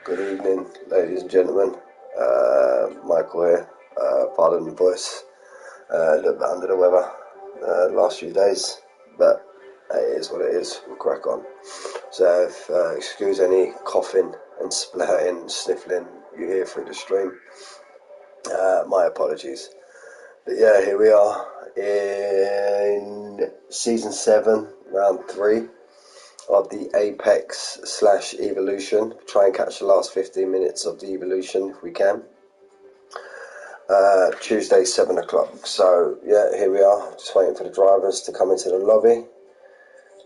Good evening, ladies and gentlemen. Michael here. Pardon the voice. A little bit under the weather the last few days, but it is what it is. We'll crack on. So, excuse any coughing and splurting and sniffling you hear through the stream. My apologies. But yeah, here we are in season 7, round 3. Of the Apex / Evolution. Try and catch the last 15 minutes of the Evolution if we can. Tuesday 7 o'clock. So yeah, here we are, just waiting for the drivers to come into the lobby.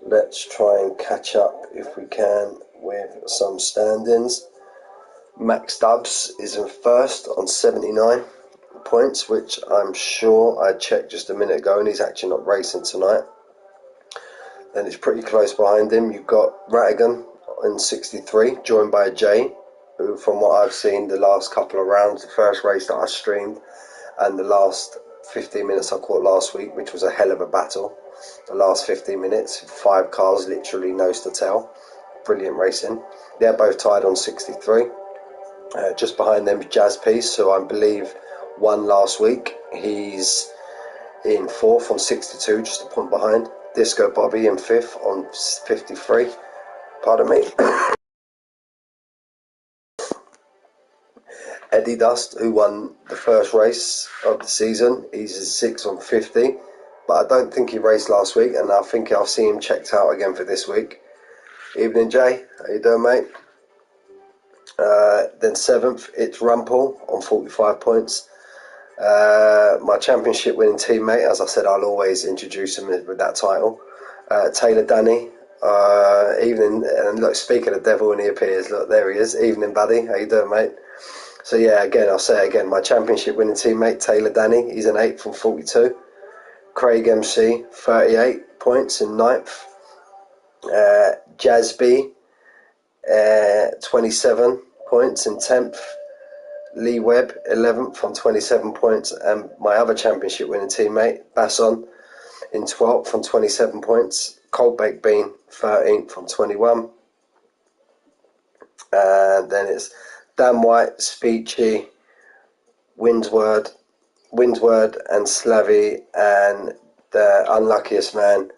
Let's try and catch up if we can with some stand-ins. Max Dubs is in first on 79 points, which I'm sure I checked just a minute ago, and he's actually not racing tonight. Then it's pretty close behind him. You've got Rattigan in 63, joined by Jay, who, from what I've seen, the last couple of rounds, the first race that I streamed, and the last 15 minutes I caught last week, which was a hell of a battle. The last 15 minutes, 5 cars, literally nose to tail. Brilliant racing. They're both tied on 63. Just behind them is Jazz Piece, who I believe won last week. He's in 4th on 62, just a point behind. Disco Bobby in 5th on 53. Pardon me. Eddie Dust, who won the first race of the season, he's in 6th on 50. But I don't think he raced last week, and I think I'll see him checked out again for this week. Evening, Jay. How you doing, mate? Then 7th, it's Rumpel on 45 points. My championship winning teammate, as I said, I'll always introduce him with that title. Taylor Danny, evening, and look, speaking of devil when he appears, look, there he is. Evening, buddy. How you doing, mate? So yeah, again, I'll say it again, my championship winning teammate, Taylor Danny, he's in 8th from 42. Craig MC, 38 points in 9th. Jazby, 27 points in 10th. Lee Webb, 11th from 27 points, and my other championship winning teammate, Basson, in 12th from 27 points. Cold Baked Bean, 13th from 21. And then it's Dan White, Speechy, Windsward, and Slavy, and the unluckiest man.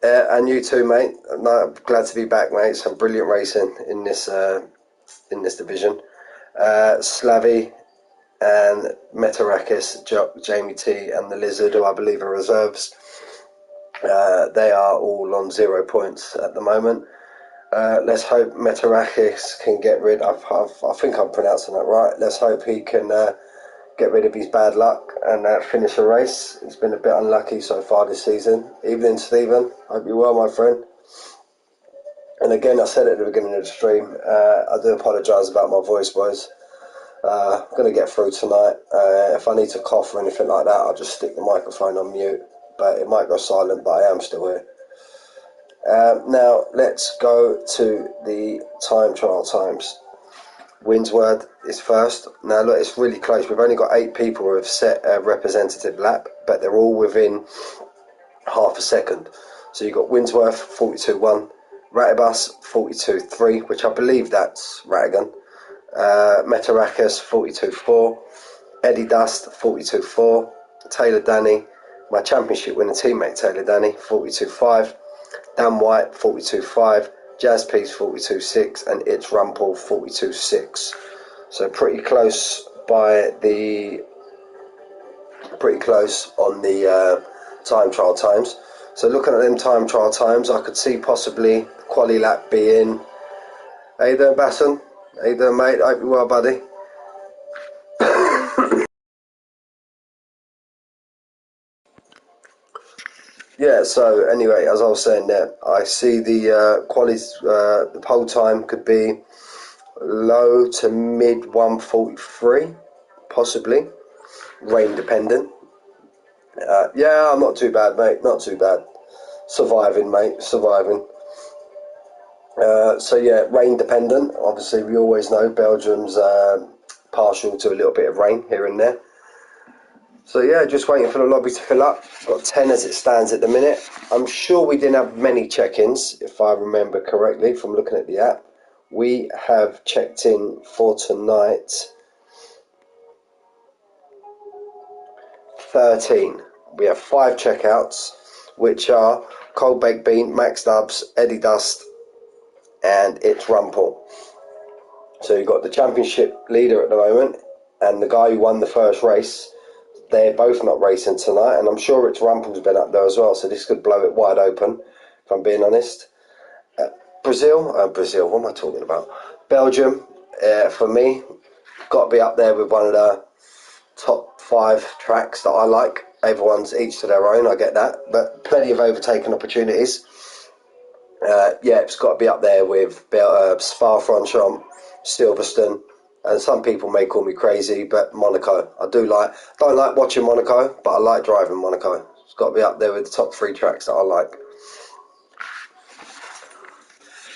And you too, mate. I'm glad to be back, mate. Some brilliant racing in this division. Slavy and Metarakis, Jamie T and the Lizard, who I believe are reserves. They are all on 0 points at the moment. Let's hope Metarakis can get rid of, I think I'm pronouncing that right, let's hope he can get rid of his bad luck and finish a race. He's been a bit unlucky so far this season. Evening, Stephen. Hope you're well, my friend. And again, I said at the beginning of the stream, I do apologise about my voice, boys. I'm going to get through tonight. If I need to cough or anything like that, I'll just stick the microphone on mute. But it might go silent, but I am still here. Now, let's go to the time trial times. Windsward is first. Now, look, it's really close. We've only got 8 people who have set a representative lap, but they're all within half a second. So you've got Windsworth, 42.1. Ratibus, 42.3, which I believe that's Rattigan. Metarakis, 42.4. Eddie Dust, 42.4. Taylor Danny, my championship winning teammate Taylor Danny, 42.5. Dan White, 42.5. Jazz Piece, 42.6. And It's Rumpel, 42.6. So pretty close on the time trial times. So looking at them time trial times, I could see possibly quali lap being... How you doing, Basson? How you doing, mate? Hope you're well, buddy. Yeah, so anyway, as I was saying there, I see the the pole time could be low to mid 1:43, possibly, rain dependent. Yeah, I'm not too bad, mate, not too bad. Surviving, mate, surviving. So yeah, rain dependent. Obviously, we always know Belgium's partial to a little bit of rain here and there. So yeah, just waiting for the lobby to fill up. Got 10 as it stands at the minute. I'm sure we didn't have many check-ins, if I remember correctly from looking at the app. we have checked in for tonight 13. We have 5 checkouts, which are Cold Baked Bean, Max Dubs, Eddie Dust, and It's Rumpel. So you've got the championship leader at the moment and the guy who won the first race. They're both not racing tonight, and I'm sure It's Rumpel's been up there as well, so this could blow it wide open, if I'm being honest. Brazil, what am I talking about? Belgium, for me, got to be up there with one of the top 5 tracks that I like. Everyone's each to their own, I get that, but plenty of overtaking opportunities. It's got to be up there with Spa-Francorchamps, Silverstone, and some people may call me crazy, but Monaco. Don't like watching Monaco, but I like driving Monaco. It's got to be up there with the top 3 tracks that I like.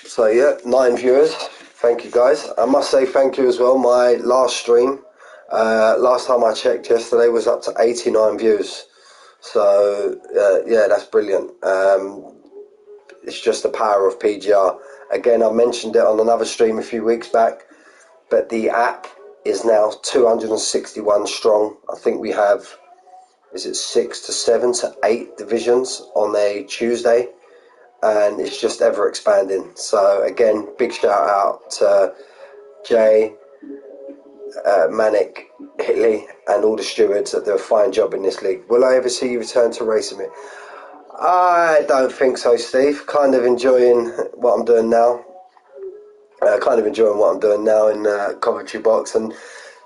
So yeah, 9 viewers. Thank you guys. I must say thank you as well. My last stream, last time I checked yesterday, was up to 89 views. So yeah, that's brilliant. It's just the power of PGR. Again, I mentioned it on another stream a few weeks back, but the app is now 261 strong. I think we have, is it 6 to 7 to 8 divisions on a Tuesday, and it's just ever expanding. So again, big shout out to Jay, Manic, Hitley, and all the stewards that do a fine job in this league. Will I ever see you return to racing it? I don't think so, Steve. Kind of enjoying what I'm doing now. In Coventry Box, and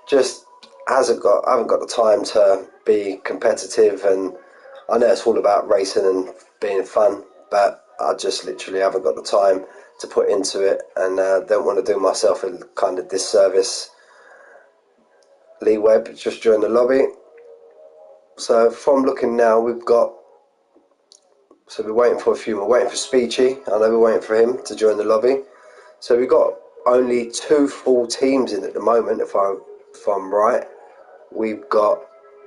just I haven't got the time to be competitive, and I know it's all about racing and being fun, but I just literally haven't got the time to put into it, and don't want to do myself a kind of disservice. Lee Webb just joined the lobby. So from looking now, we're waiting for a few more. Waiting for Speechy. I know we're waiting for him to join the lobby. So we've got only 2 full teams in at the moment, if I'm right. We've got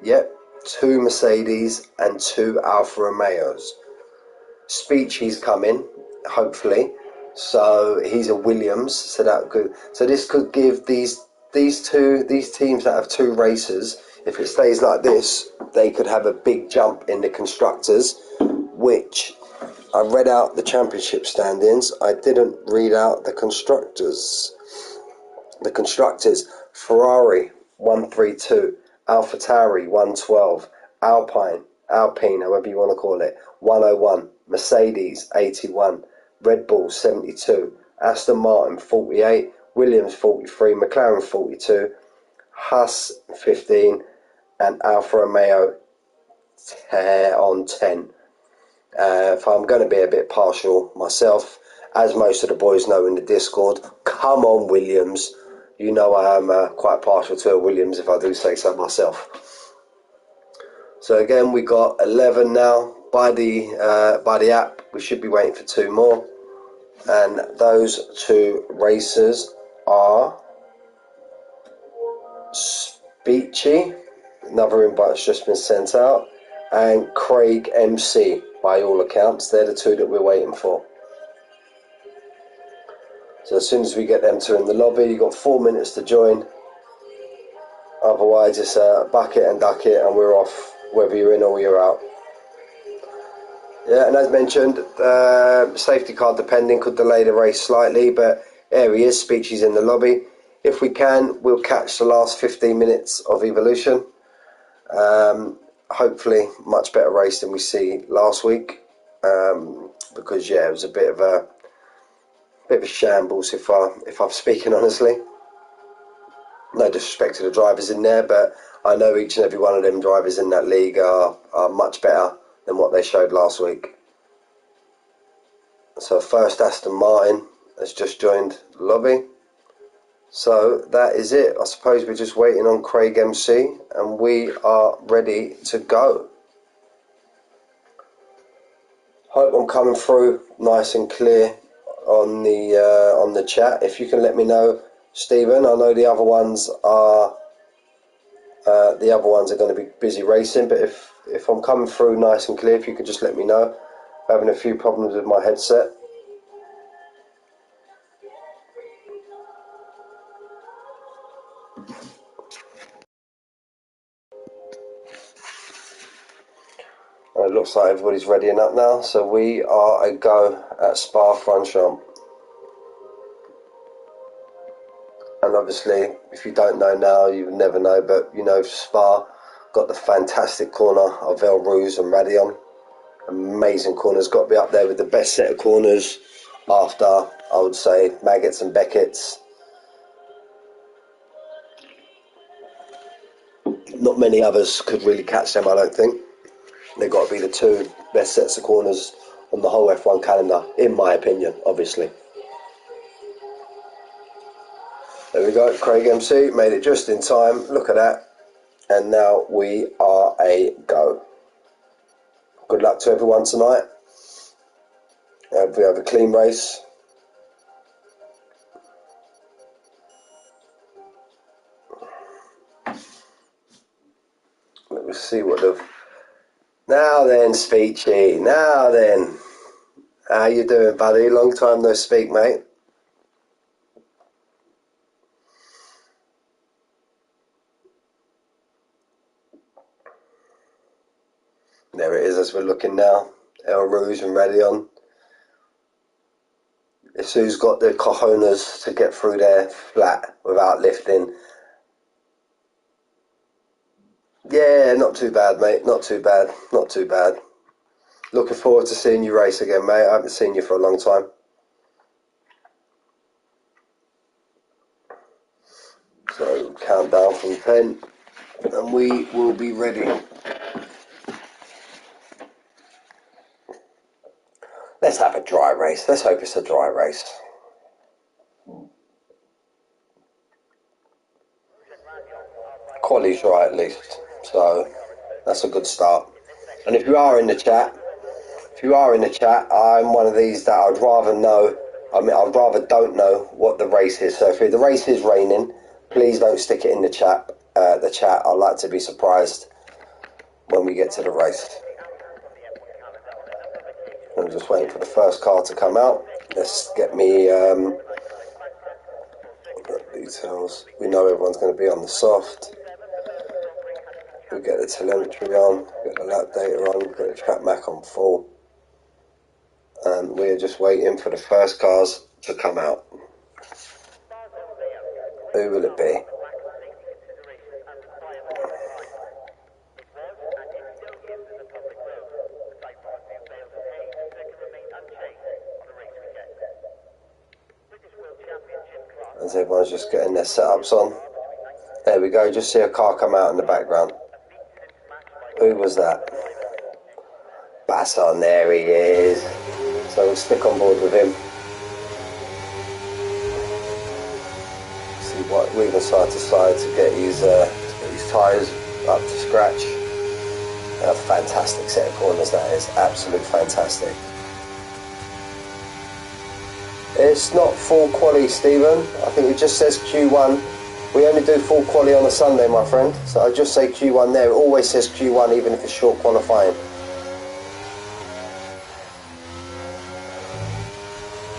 2 Mercedes and 2 Alfa Romeos. Speechy's coming, hopefully. So he's a Williams. So this could give these teams that have 2 racers. If it stays like this, they could have a big jump in the constructors, which I read out the championship standings. I didn't read out the constructors. The constructors: Ferrari 132, AlphaTauri 112, Alpine, however you want to call it, 101, Mercedes 81, Red Bull 72, Aston Martin 48, Williams 43, McLaren 42, Haas 15, and Alfa Romeo on 10. If I'm going to be a bit partial myself, as most of the boys know in the Discord, come on Williams. You know I am quite partial to a Williams, if I do say so myself. So again, we got 11 now by the app. We should be waiting for 2 more, and those 2 racers are Speechy, another invite's just been sent out, and Craig MC. By all accounts, they're the 2 that we're waiting for. So as soon as we get them 2 in the lobby, you've got 4 minutes to join. Otherwise, it's a bucket and duck it, and we're off, whether you're in or you're out. Yeah, and as mentioned, safety car depending could delay the race slightly, but there he is, Speechy's in the lobby. If we can, we'll catch the last 15 minutes of Evolution. Hopefully, much better race than we see last week, because it was a bit of a shambles, if I'm speaking honestly. No disrespect to the drivers in there, but I know each and every one of them drivers in that league are much better than what they showed last week. So first Aston Martin has just joined the lobby. So that is it. I suppose we're just waiting on Craig MC, and we are ready to go. Hope I'm coming through nice and clear on the chat. If you can let me know, Stephen. I know the other ones are going to be busy racing, but if I'm coming through nice and clear, if you could just let me know. I'm having a few problems with my headset. looks like everybody's readying up now, so we are a go at Spa-Francorchamps. And obviously, if you don't know now, you would never know, but you know, Spa got the fantastic corner of El Rouge and Radion. Amazing corners, got to be up there with the best set of corners after, I would say, Maggots and Beckett's. Not many others could really catch them, I don't think. They've got to be the two best sets of corners on the whole F1 calendar, in my opinion, obviously. There we go, Craig MC, made it just in time, look at that. And now we are a go. Good luck to everyone tonight. We have a clean race. Let me see what the... Now then, Speechy, now then. How you doing, buddy? Long time no speak, mate. There it is as we're looking now. El Rouge and Radion. It's who's got the cojones to get through there flat without lifting. Yeah, not too bad, mate. Not too bad. Not too bad. Looking forward to seeing you race again, mate. I haven't seen you for a long time. So, countdown from 10. And we will be ready. Let's have a dry race. Let's hope it's a dry race. Quali's right at least. So, that's a good start. And if you are in the chat, I'm one of these that I'd rather know, I'd rather don't know what the race is. So if the race is raining, please don't stick it in the chat. I'd like to be surprised when we get to the race. I'm just waiting for the first car to come out. Let's get me details. We know everyone's going to be on the soft. We get the telemetry on, get the lap data on, get the track Mac on full. And we're just waiting for the first cars to come out. Who will it be? As everyone's just getting their setups on. There we go, just see a car come out in the background. Who was that? Basson, there he is. So we'll stick on board with him. See what weaving side to side to get his tyres up to scratch. A fantastic set of corners that is, absolute fantastic. It's not full quali, Stephen. I think it just says Q1. We only do full quali on a Sunday, my friend. So I just say Q1 there. It always says Q1 even if it's short qualifying.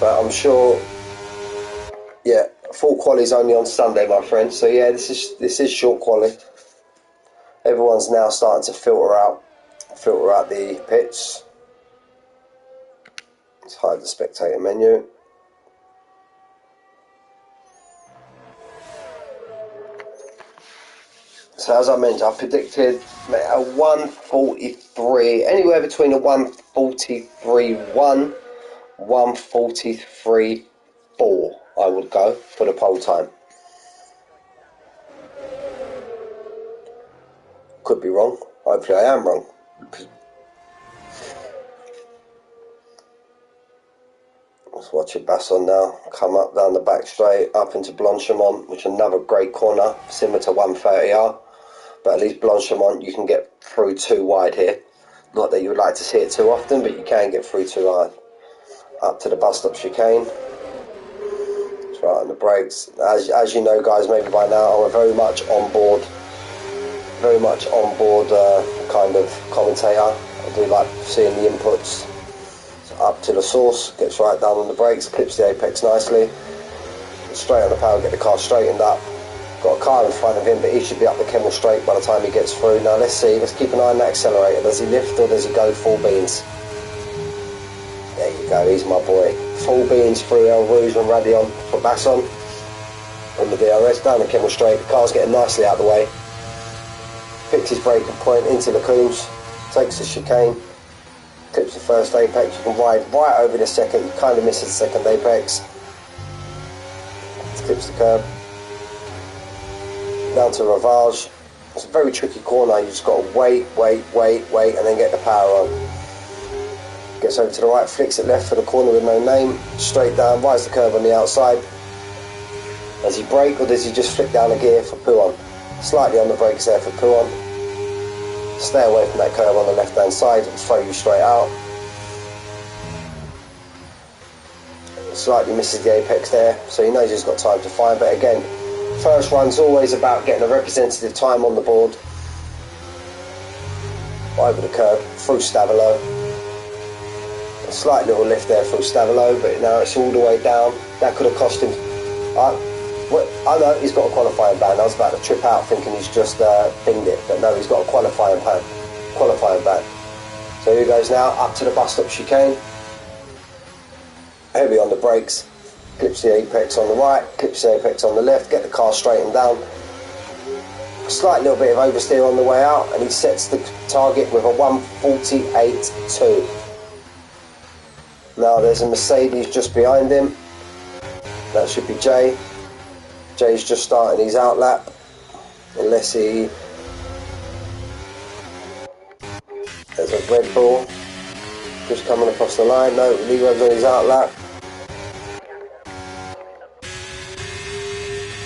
But I'm sure, yeah, full quali is only on Sunday, my friend. So yeah, this is short quali. Everyone's now starting to filter out the pits. Let's hide the spectator menu. So as I mentioned, I predicted a 143, anywhere between a 143.1, 143.4 I would go for the pole time. Could be wrong. Hopefully I am wrong. Let's watch it Basson now. Come up down the back straight, up into Blanchimont, which is another great corner, similar to 130R. But at least Blanchimont, you can get through too wide here. Not that you would like to see it too often, but you can get through too wide. Up to the bus stop chicane. It's right on the brakes. As you know, guys, maybe by now, I'm very much on board kind of commentator. I do like seeing the inputs. So up to the source, gets right down on the brakes, clips the apex nicely. Straight on the power, get the car straightened up. Got a car in front of him, but he should be up the Kemmel Straight by the time he gets through. Now let's see, let's keep an eye on that accelerator. Does he lift or does he go full beans? There you go, he's my boy. Full beans through El Rouge and Radion for Basson on the DRS, down the Kemmel Straight. The car's getting nicely out of the way. Picks his braking point into the Coombs, takes the chicane, clips the first apex. You can ride right over the second, you kind of miss the second apex. Clips the curb. Down to Ravage. It's a very tricky corner, you just got to wait, and then get the power on. Gets over to the right, flicks it left for the corner with no name, straight down, rides the curb on the outside. Does he brake or does he just flick down a gear for Pouon? Slightly on the brakes there for Pouon. Stay away from that curb on the left hand side, it'll throw you straight out. Slightly misses the apex there, so he knows he's got time to find, but again, first run's always about getting a representative time on the board. Over the curb, through Stavolo. A slight little lift there through Stavolo, but now it's all the way down. That could have cost him. I know he's got a qualifying ban. I was about to trip out thinking he's just pinged it, but no, he's got a qualifying ban. So here he goes now, up to the bus stop chicane. Heavy on the brakes. Clips the apex on the right, clips the apex on the left, get the car straightened down. Slight little bit of oversteer on the way out, and he sets the target with a 1:48.2. Now there's a Mercedes just behind him. That should be Jay. Jay's just starting his out lap, unless he... There's a Red Bull just coming across the line. No, Leroy's on his out lap.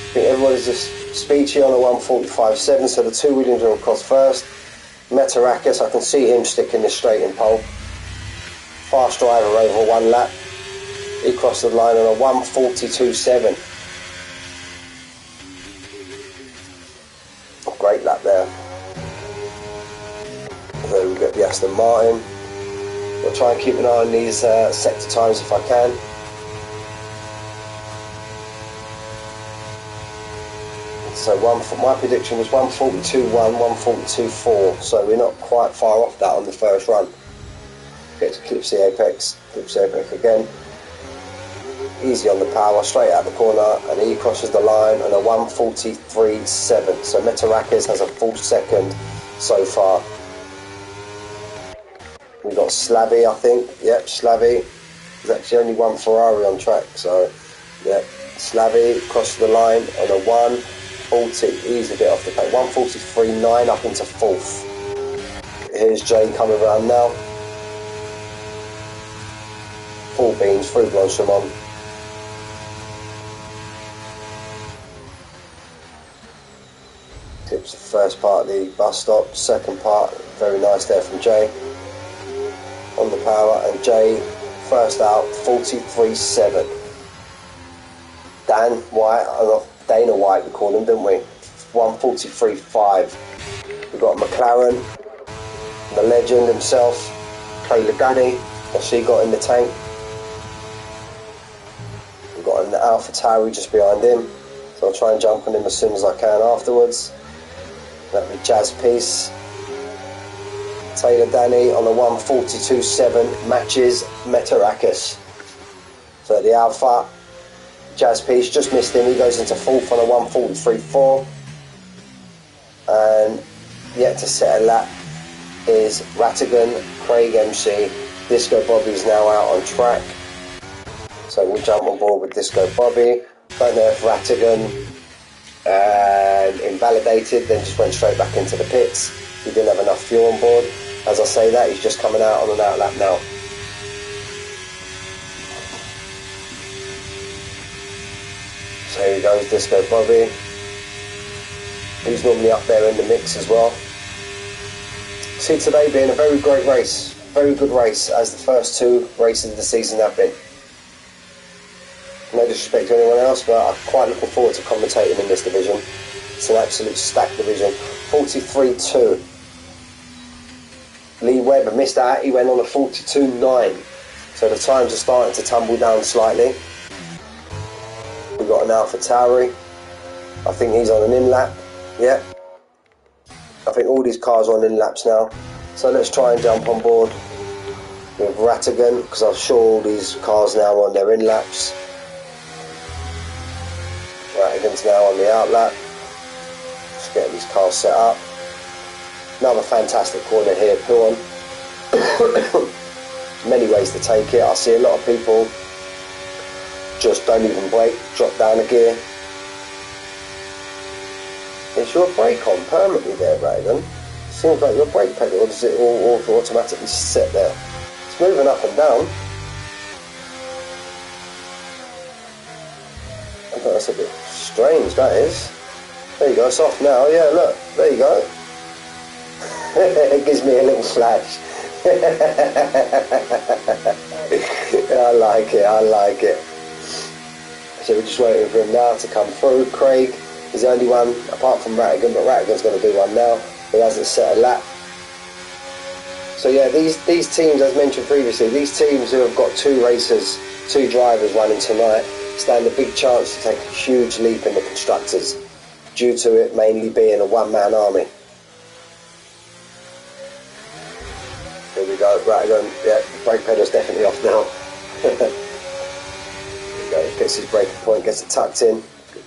I think everybody's just speechy on a 1:45.7, so the two Williams are across first. Metarakis, I can see him sticking this straight in pole. Fast driver over one lap. He crossed the line on a 1:42.7. Great lap there. There we get the Aston Martin. I'll try and keep an eye on these sector times if I can. So my prediction was 1:42.1, 1:42.4, so we're not quite far off that on the first run. Get to clips the apex again. Easy on the power, straight out the corner, and he crosses the line on a 1:43.7. So Metarakis has a full second so far. We've got Slavy, I think. Yep, Slavy. There's actually only one Ferrari on track, so yep. Slavy crosses the line on a 1:40, easy bit off the pace, 1:43.9 up into fourth. Here's Jay coming around now. Full beans, through Blanchimont. Clips the first part of the bus stop, second part, very nice there from Jay. On the power, and Jay first out, 43.7. Dana White we call him, didn't we? 1:43.5. We've got McLaren, the legend himself, Clay Ladani, what's he got in the tank? We've got an Alpha Tauri just behind him, so I'll try and jump on him as soon as I can afterwards. That'll be Jazz Peace. Taylor Danny on a 1:42.7 matches Metarakis. So the Alpha, Jazz Peace just missed him, he goes into fourth on a 1:43.4. And yet to set a lap is Rattigan, Craig MC. Disco Bobby's now out on track, so we'll jump on board with Disco Bobby. Don't know if Rattigan invalidated, then just went straight back into the pits. He didn't have enough fuel on board. As I say that, he's just coming out on an out lap now. So here goes Disco Bobby. He's normally up there in the mix as well. See today being a very great race, very good race, as the first two races of the season have been. No disrespect to anyone else, but I'm quite looking forward to commentating in this division. It's an absolute stacked division. 43.2. Lee Webber missed that, he went on a 42.9. So the times are starting to tumble down slightly. We've got an Alpha Tauri I think he's on an in-lap. Yeah. I think all these cars are on in-laps now. So let's try and jump on board with Rattigan, because I'm sure all these cars now are on their in-laps. Rattigan's now on the out-lap. Just getting these cars set up. Another fantastic corner here, Puon. Many ways to take it. I see a lot of people just don't even brake, drop down a gear. Is your brake on permanently there, Rattigan? Seems like your brake pedal, or does it all automatically sit there? It's moving up and down. I think that's a bit strange, that is. There you go, it's off now. Yeah, look, there you go. It gives me a little flash. I like it, I like it. So we're just waiting for him now to come through. Craig is the only one, apart from Rattigan, but Rattigan's going to do one now. He hasn't set a lap. So yeah, these teams, as mentioned previously, these teams who have got two racers, two drivers running tonight, stand a big chance to take a huge leap in the constructors, due to it mainly being a one-man army. Here we go, Rattigan, yeah, brake pedal's definitely off now. There we go, gets his braking point, gets it tucked in,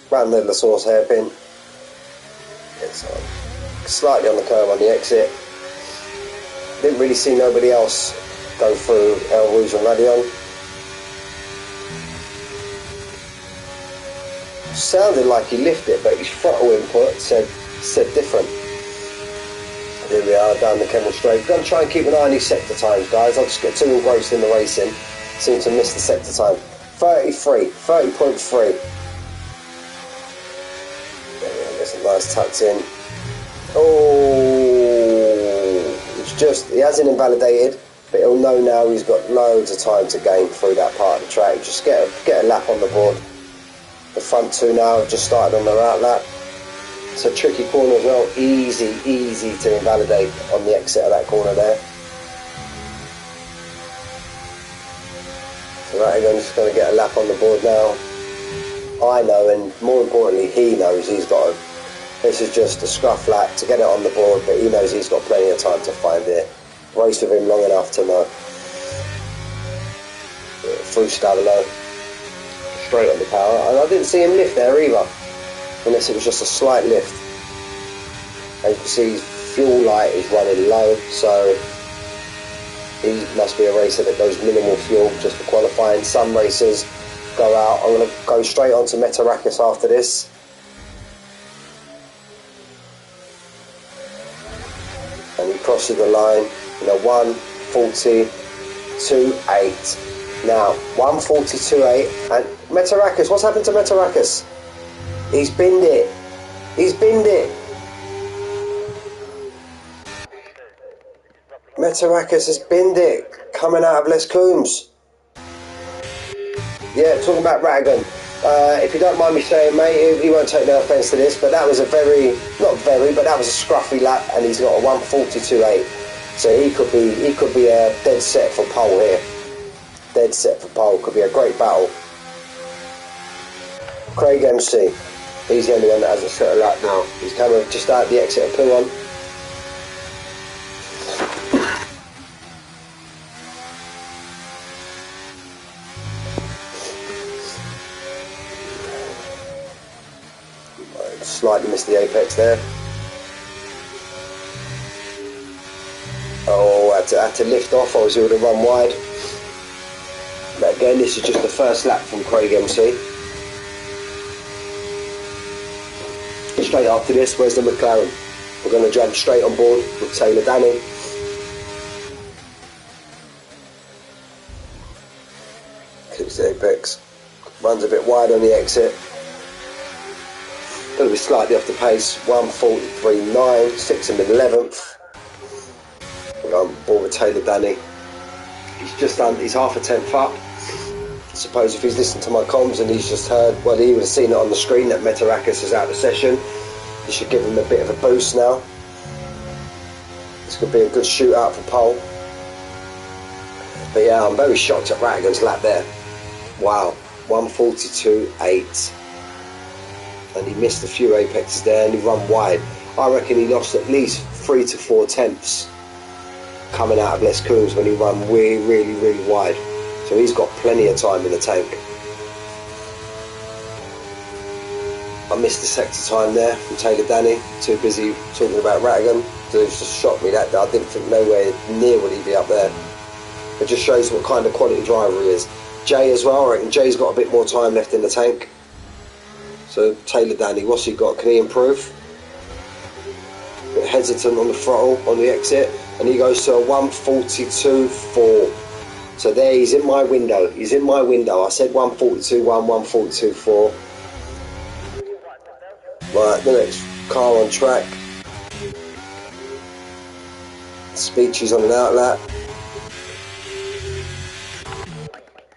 round the source hairpin, gets on, slightly on the curve on the exit. Didn't really see nobody else go through El Rouge and Radion. Sounded like he lifted, but his throttle input said different. Here we are down the Kemmel Straight. Going to try and keep an eye on these sector times, guys. I'll just get too engrossed in the racing. Seem to miss the sector time. 30.3. There we go, gets a nice tucked in. Oh, it's just, he hasn't invalidated, but he'll know now he's got loads of time to gain through that part of the track. Just get a lap on the board. The front two now have just started on their out lap. It's a tricky corner as well, easy to invalidate on the exit of that corner there. So Rattigan's just going to get a lap on the board now. I know, and more importantly, he knows he's got to, this is just a scruff lap to get it on the board, but he knows he's got plenty of time to find it. Race with him long enough to know. Through Stavilo. Straight on the power, and I didn't see him lift there either, unless it was just a slight lift. As you can see, his fuel light is running low, so he must be a racer that goes minimal fuel just for qualifying. Some racers go out. I'm going to go straight on to Metarakis after this. And he crosses the line in a 1:42.8. Now, 1:42.8, and Metarakis, what's happened to Metarakis? He's binned it. He's binned it. Metarakis has binned it, coming out of Les Coombs. Yeah, talking about Rattigan. If you don't mind me saying, mate, he won't take no offence to this, but that was a but that was a scruffy lap, and he's got a 1:42.8. So he could be a dead set for pole here. Dead set for pole, could be a great battle. Craig MC, he's the only one that hasn't set a lap now. He's coming just out the exit of Puon. Slightly missed the apex there. Oh, I had to lift off, or he would have run wide. But again, this is just the first lap from Craig MC. Straight after this, where's the McLaren? We're going to jump straight on board with Taylor Danny. Kicks the apex. Runs a bit wide on the exit. Going to be slightly off the pace. 1:43.9, 6 and 11th. We're on board with Taylor Danny. He's half a tenth up. I suppose if he's listened to my comms and he's just heard, well, he would have seen it on the screen that Metarakis is out of session. You should give him a bit of a boost now. This could be a good shootout for pole. But yeah, I'm very shocked at Rattigan's lap there. Wow, 1:42.8. and he missed a few apexes there, and he run wide. I reckon he lost at least 3 to 4 tenths coming out of Les Coombs when he run really wide. So he's got plenty of time in the tank. I missed the sector time there from Taylor Danny, too busy talking about Rattigan. So it just shocked me that I didn't think nowhere near would he be up there. It just shows what kind of quality driver he is. Jay as well, I reckon Jay's got a bit more time left in the tank. So Taylor Danny, what's he got? Can he improve? A bit hesitant on the throttle on the exit, and he goes to a 142.4. So there, he's in my window. He's in my window. I said 142.1, 142.4. Right, the next car on track. Speechy's on an outlap.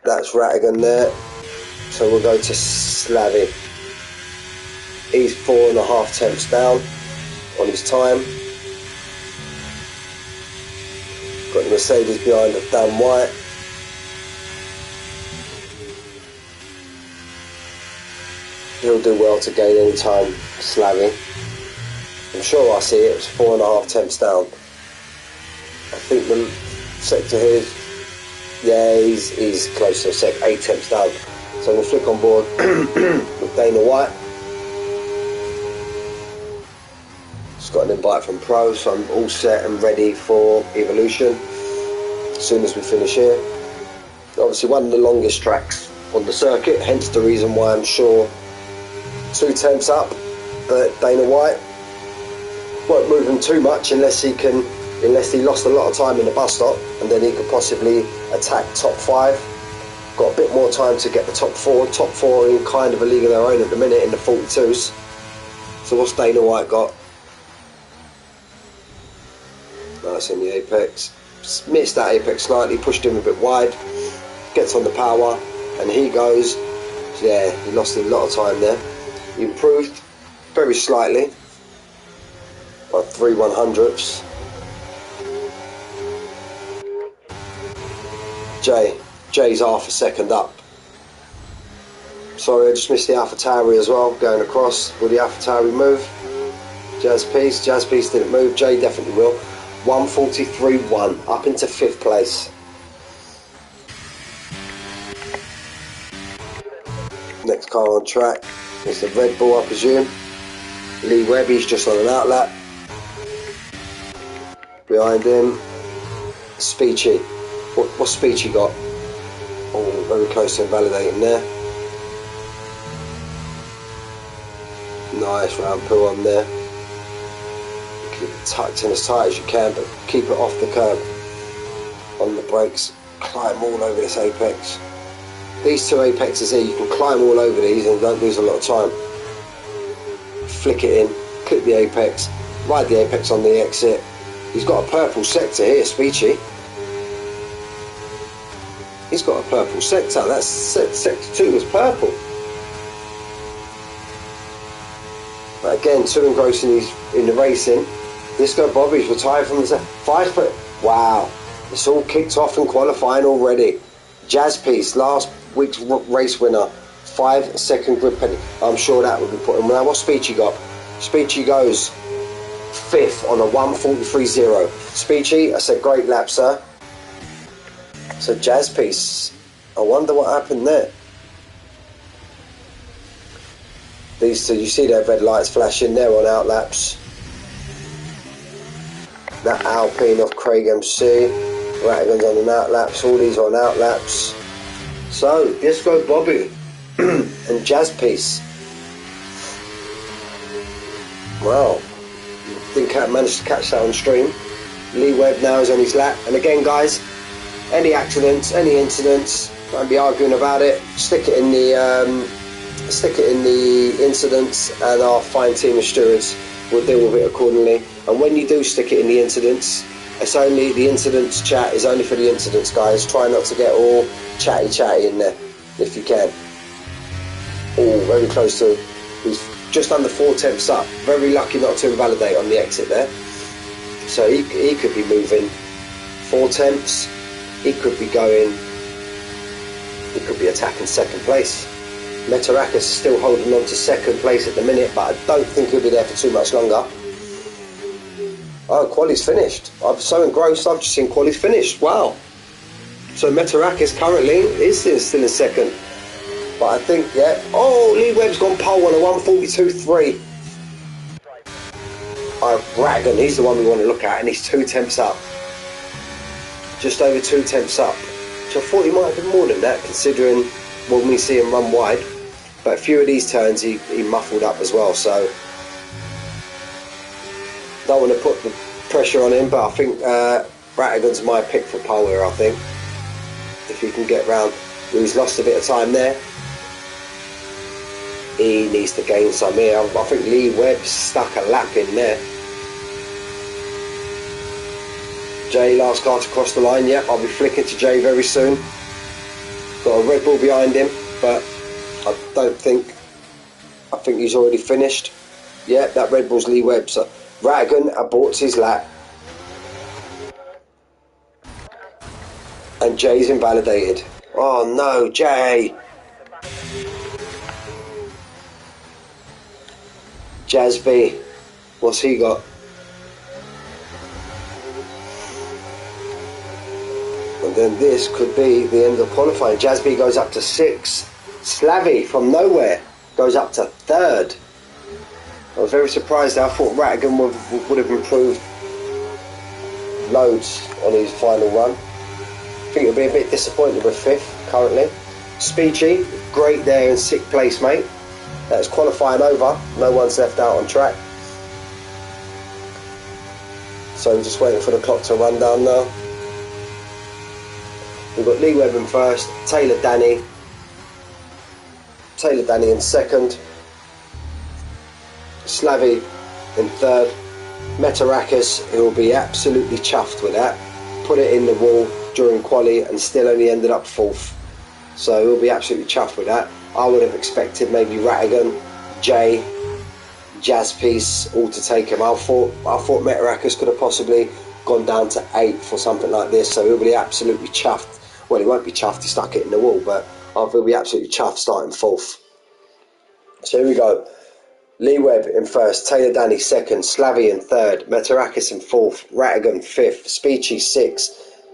That's Rattigan there. So we'll go to Slavy. He's 4.5 tenths down on his time. Got the Mercedes behind of Dan White. He'll do well to gain any time, Slavy. I'm sure I see it. It's 4.5 tenths down. I think the sector here, yeah, he's close to 8 tenths down. So I'm going to flick on board with Dana White. Just got an invite from Pro, so I'm all set and ready for Evolution as soon as we finish here. Obviously one of the longest tracks on the circuit, hence the reason why I'm sure 2 tenths up, but Dana White won't move him too much unless he lost a lot of time in the bus stop, and then he could possibly attack top 5. Got a bit more time to get the top 4. Top 4 in kind of a league of their own at the minute in the 42s. So what's Dana White got? Nice in the apex. Missed that apex slightly, pushed him a bit wide. Gets on the power, and he goes. Yeah, he lost a lot of time there. He improved very slightly by 3/100ths. Jay's half a second up. Sorry, I just missed the AlphaTauri as well, going across. Will the AlphaTauri move? Jazz Piece didn't move. Jay definitely will. 143.1, up into 5th place. Next car on track is the Red Bull, I presume. Lee Webby's just on an outlap. Behind him, Speechy. What's Speechy got? Oh, very close to invalidating there. Nice round pull on there. Keep it tucked in as tight as you can, but keep it off the curb. On the brakes, climb all over this apex. These 2 apexes here, you can climb all over these and don't lose a lot of time. Flick it in, clip the apex, ride the apex on the exit. He's got a purple sector here, Speechy. He's got a purple sector. That's sector 2 was purple. But again, too engrossing in the racing. Disco Bobby's retired from the 5 foot. Wow, it's all kicked off in qualifying already. Jazz Piece, last week's race winner, 5-second grid penalty. I'm sure that would be put in. Now, what's Speechy got? Speechy goes 5th on a 143.0. Speechy, I said great lap, sir. So Jazz Piece, I wonder what happened there. These 2, you see their red lights flashing, they're on outlaps. That Alpine off Craig MC, Rattigan's on an outlaps, all these are on outlaps. So, Disco Bobby and Jazz Piece. Wow, didn't manage to catch that on stream. Lee Webb now is on his lap, and again guys, any accidents, any incidents, don't be arguing about it. Stick it in the incidents, and our fine team of stewards will deal with it accordingly. And when you do stick it in the incidents, it's only the incidents chat is only for the incidents, guys. Try not to get all chatty in there if you can. Oh, very close to. He's just under 4 tenths up. Very lucky not to invalidate on the exit there. So he could be moving 4 tenths. He could be attacking 2nd place. Metarakis is still holding on to second place at the minute, but I don't think he'll be there for too much longer. Oh, quali's finished. I'm so engrossed, I've just seen quali's finished. Wow. So Metarakis currently is still in second. But I think, yeah. Oh, Lee Webb's gone pole on a 142.3. Raggan, he's the one we want to look at, and he's 2 tenths up. Just over 2 tenths up. Which I thought he might have been more than that, considering when we see him run wide. But a few of these turns he muffled up as well, so don't want to put the pressure on him, but I think Rattigan's my pick for pole here, I think. If he can get round. He's lost a bit of time there. He needs to gain some here. I think Lee Webb's stuck a lap in there. Jay, last car to cross the line. Yep, I'll be flicking to Jay very soon. Got a Red Bull behind him, but I think he's already finished. Yeah, that Red Bull's Lee Webb. So Rattigan aborts his lap. And Jay's invalidated. Oh no, Jay! Jasby, what's he got? And then this could be the end of qualifying. Jasby goes up to 6. Slavy from nowhere goes up to 3rd. I was very surprised. I thought Rattigan would have improved loads on his final run. I think he'll be a bit disappointed with 5th currently. Speechy, great there in 6th place, mate. That's qualifying over. No one's left out on track. So just waiting for the clock to run down now. We've got Lee Webb in 1st, Taylor Danny in 2nd, Slavy in 3rd, Metarakis, who will be absolutely chuffed with that, put it in the wall during quali and still only ended up 4th. So he'll be absolutely chuffed with that. I would have expected maybe Rattigan, Jay, Jazzpiece all to take him. I thought Metarakis could have possibly gone down to 8th or something like this, so he'll be absolutely chuffed. Well, he won't be chuffed, he stuck it in the wall, but I think he'll be absolutely chuffed starting 4th. So here we go. Lee Webb in 1st, Taylor Danny 2nd, Slavy in 3rd, Metarakis in 4th, Rattigan 5th, Speechy 6th,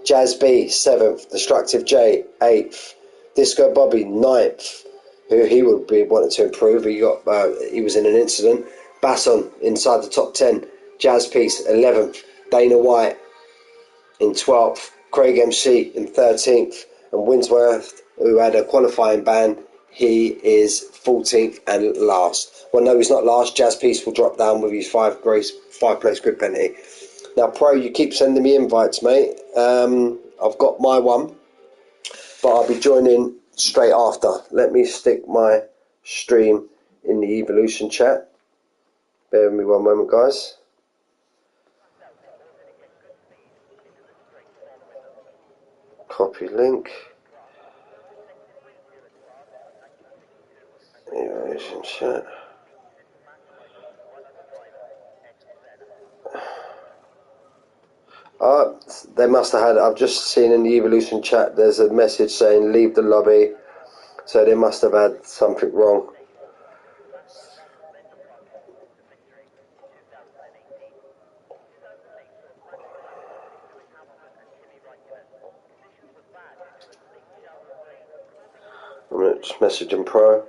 Jazz B 7th, Destructive J 8th, Disco Bobby 9th, who he would be wanting to improve. He was in an incident. Basson inside the top 10, Jazz Piece 11th, Dana White in 12th, Craig MC in 13th, and Winsworth, who had a qualifying ban, he is 14th and last. Well, no, he's not last. Jazz Piece will drop down with his 5 place grid penalty. Now, Pro, you keep sending me invites, mate. I've got my one, but I'll be joining straight after. Let me stick my stream in the Evolution chat. Bear with me one moment, guys. Copy link. Evolution chat. They must have had, I've just seen in the Evolution chat, there's a message saying leave the lobby. So they must have had something wrong. I'm going to just message him Pro.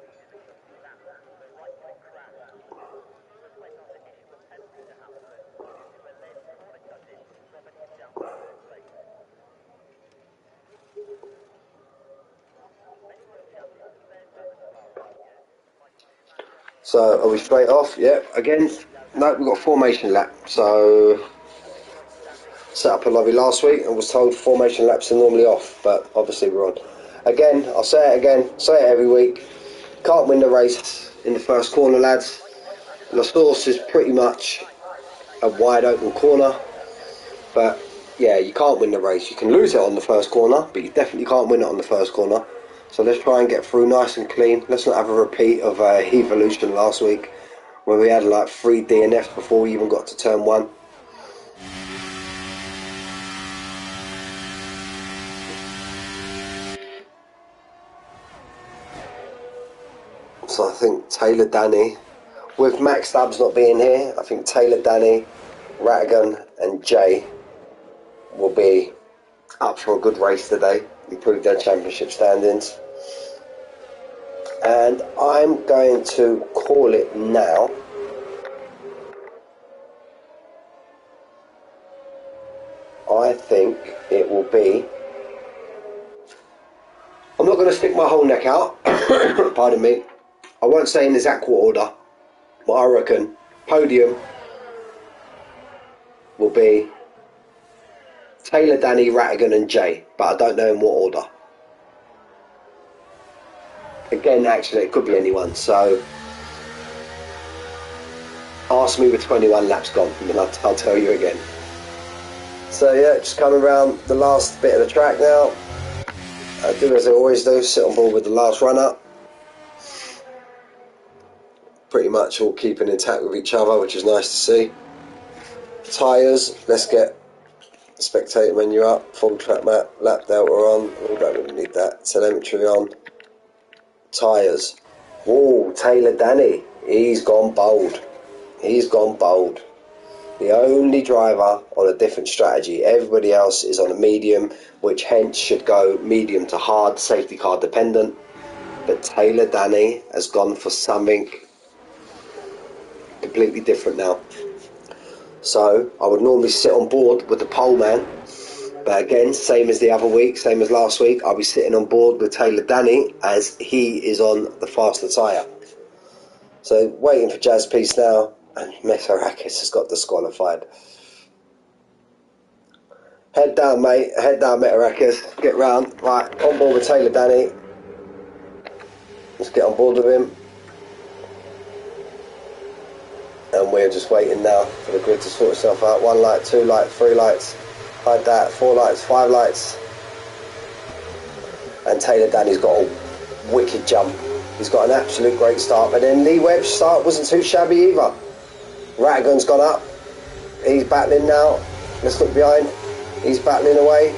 So are we straight off? Yep. Again, no, we've got a formation lap. So set up a lobby last week and was told formation laps are normally off, but obviously we're on. Again, I'll say it again, say it every week. Can't win the race in the first corner, lads. La Source is pretty much a wide open corner, but yeah, you can't win the race. You can lose it on the first corner, but you definitely can't win it on the first corner. So let's try and get through nice and clean. Let's not have a repeat of Evolution last week, where we had like 3 DNFs before we even got to turn 1. So I think Taylor Danny, with Max Stubbs not being here, I think Taylor Danny, Rattigan and Jay will be up for a good race today, improve their championship standings. And I'm going to call it now. I think it will be, I'm not going to stick my whole neck out, pardon me. I won't say in exact order, but I reckon podium will be Taylor, Danny, Rattigan and Jay, but I don't know in what order. Again, actually, it could be anyone, so ask me with 21 laps gone, and then I'll tell you again. So yeah, just coming around the last bit of the track now. I do as I always do, sit on board with the last runner. Pretty much all keeping intact with each other, which is nice to see. Tyres, let's get spectator menu up, full track map, lap delta on. We don't really need that. Telemetry on. Tyres. Oh, Taylor Danny, he's gone bold. He's gone bold. The only driver on a different strategy. Everybody else is on a medium, which hence should go medium to hard, safety car dependent. But Taylor Danny has gone for something completely different now. So I would normally sit on board with the pole man, but again, same as the other week, same as last week, I'll be sitting on board with Taylor Danny as he is on the faster tyre. So waiting for Jazz Piece now, and Metarakis has got disqualified. Head down, mate, head down, Metarakis, get round, right, on board with Taylor Danny. Let's get on board with him. And we're just waiting now for the grid to sort itself out. 1 light, 2 light, 3 lights, like that, 4 lights, 5 lights. And Taylor Danny's got a wicked jump. He's got an absolute great start. But then Lee Webb's start wasn't too shabby either. Rattigan's gone up. He's battling now. Let's look behind. He's battling away.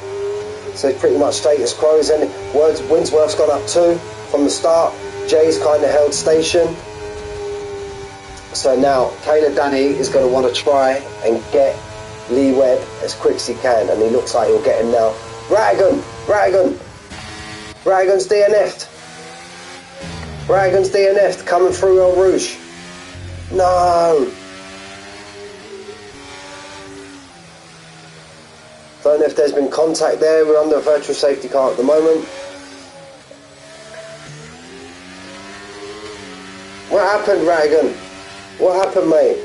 So it's pretty much status quo. And Winsworth's gone up too from the start. Jay's kind of held station. So now Taylor Danny is going to want to try and get Lee Webb as quick as he can, and he looks like he'll get him now. Rattigan's DNF'd. Rattigan's DNF'd coming through El Rouge. No. Don't know if there's been contact there. We're under a virtual safety car at the moment. What happened, Rattigan? What happened, mate?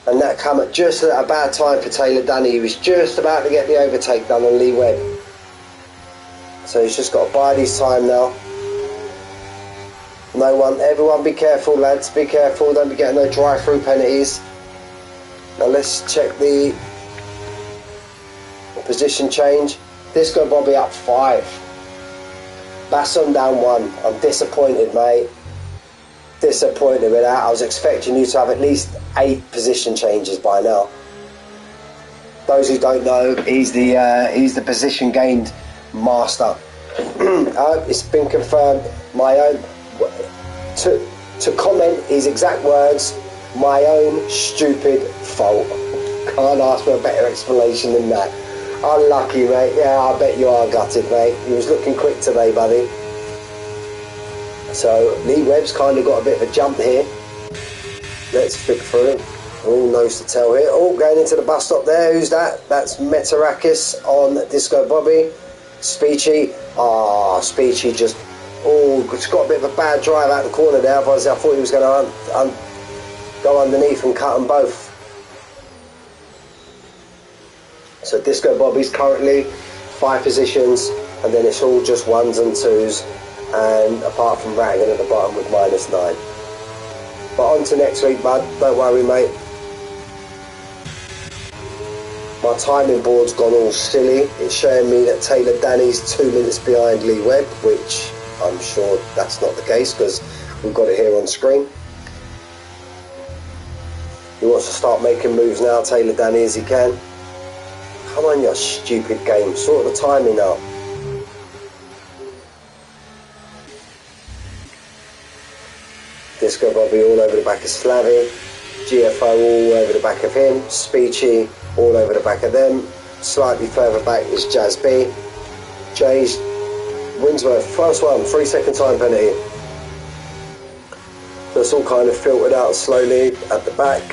And that came at just at a bad time for Taylor Danny. He was just about to get the overtake done on Lee Webb. So he's just got to bide his time now. Everyone be careful, lads, be careful. Don't be getting no drive-through penalties. Now let's check the position change. Disco Bobby up 5. Basson down 1. I'm disappointed, mate. Disappointed with that. I was expecting you to have at least 8 position changes by now. Those who don't know, he's the position gained master. It's been confirmed. My own to comment his exact words. My own stupid fault. Can't ask for a better explanation than that. Unlucky, mate. Yeah, I bet you are gutted, mate. He was looking quick today, buddy. So Lee Webb's kind of got a bit of a jump here. Let's flick through. All nose to tail here. Oh, going into the bus stop there. Who's that? That's Metarakis on Disco Bobby. Speechy. Speechy just... just got a bit of a bad drive out the corner there. Otherwise, I thought he was going to go underneath and cut them both. So Disco Bobby's currently 5 positions, and then it's all just 1s and 2s. And apart from Rattigan at the bottom with -9. But on to next week, bud. Don't worry, mate. My timing board's gone all silly. It's showing me that Taylor Danny's 2 minutes behind Lee Webb, which I'm sure that's not the case because we've got it here on screen. He wants to start making moves now, Taylor Danny, as he can. Come on, you stupid game. Sort the timing out. Disco Bobby all over the back of Slavy, GFO all over the back of him, Speechy all over the back of them. Slightly further back is Jazz B. Jay's Winsworth, first one, 3 second time penalty. So it's all kind of filtered out slowly at the back.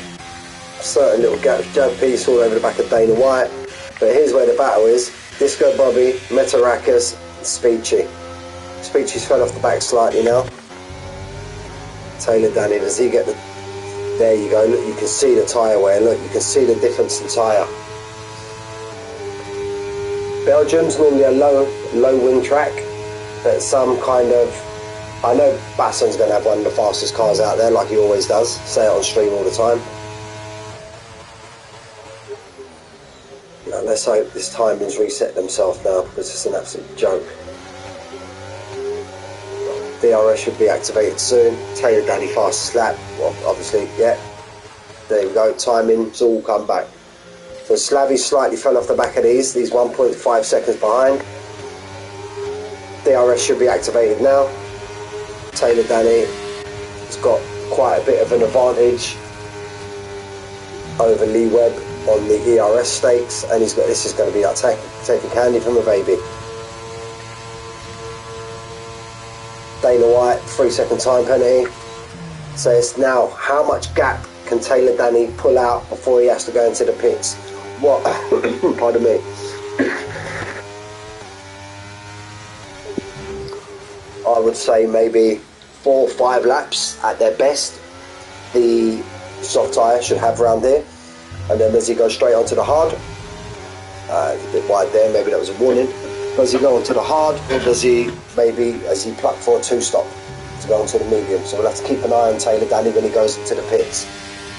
Certain little jab piece all over the back of Dana White. But here's where the battle is. Disco Bobby, Metarakis, Speechy. Speechy's fell off the back slightly now. Taylor Danny, does he get the... There you go, look, you can see the tyre wear, look, you can see the difference in tyre. Belgium's normally a low wing track, but some kind of... I know Basson's going to have one of the fastest cars out there, like he always does. Say it on stream all the time. Now, let's hope this timing's reset themselves now, because it's an absolute joke. DRS should be activated soon. Taylor Danny fastest lap, well, obviously, yeah. There we go, timing's all come back. So Slavy slightly fell off the back of these 1.5 seconds behind. DRS should be activated now. Taylor Danny has got quite a bit of an advantage over Lee Webb on the ERS stakes, and he's got, this is going to be like taking candy from a baby. Dana White, 3 second time penalty. So it's now, how much gap can Taylor Danny pull out before he has to go into the pits? What? Pardon me. I would say maybe 4 or 5 laps at their best. The soft tyre should have around here, and then does he go straight onto the hard? It's a bit wide there, maybe that was a warning. Does he go onto the hard, or does he maybe, as he pluck for a 2-stop to go onto the medium? So we'll have to keep an eye on Taylor Danny when he goes into the pits.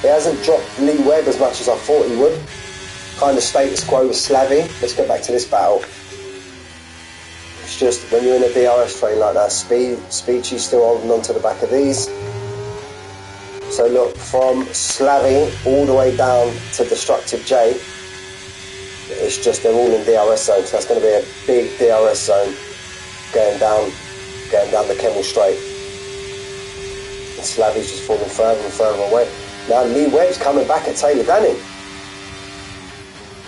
He hasn't dropped Lee Webb as much as I thought he would. Kind of status quo with Slavy. Let's get back to this battle. It's just when you're in a DRS train like that, Speechy's still holding on to the back of these. So look, from Slavy all the way down to Destructive J, it's just they're all in DRS zone. So that's going to be a big DRS zone going down the Kemmel Straight. And Slavy's just falling further and further away. Now Lee Webb's coming back at Taylor Danny.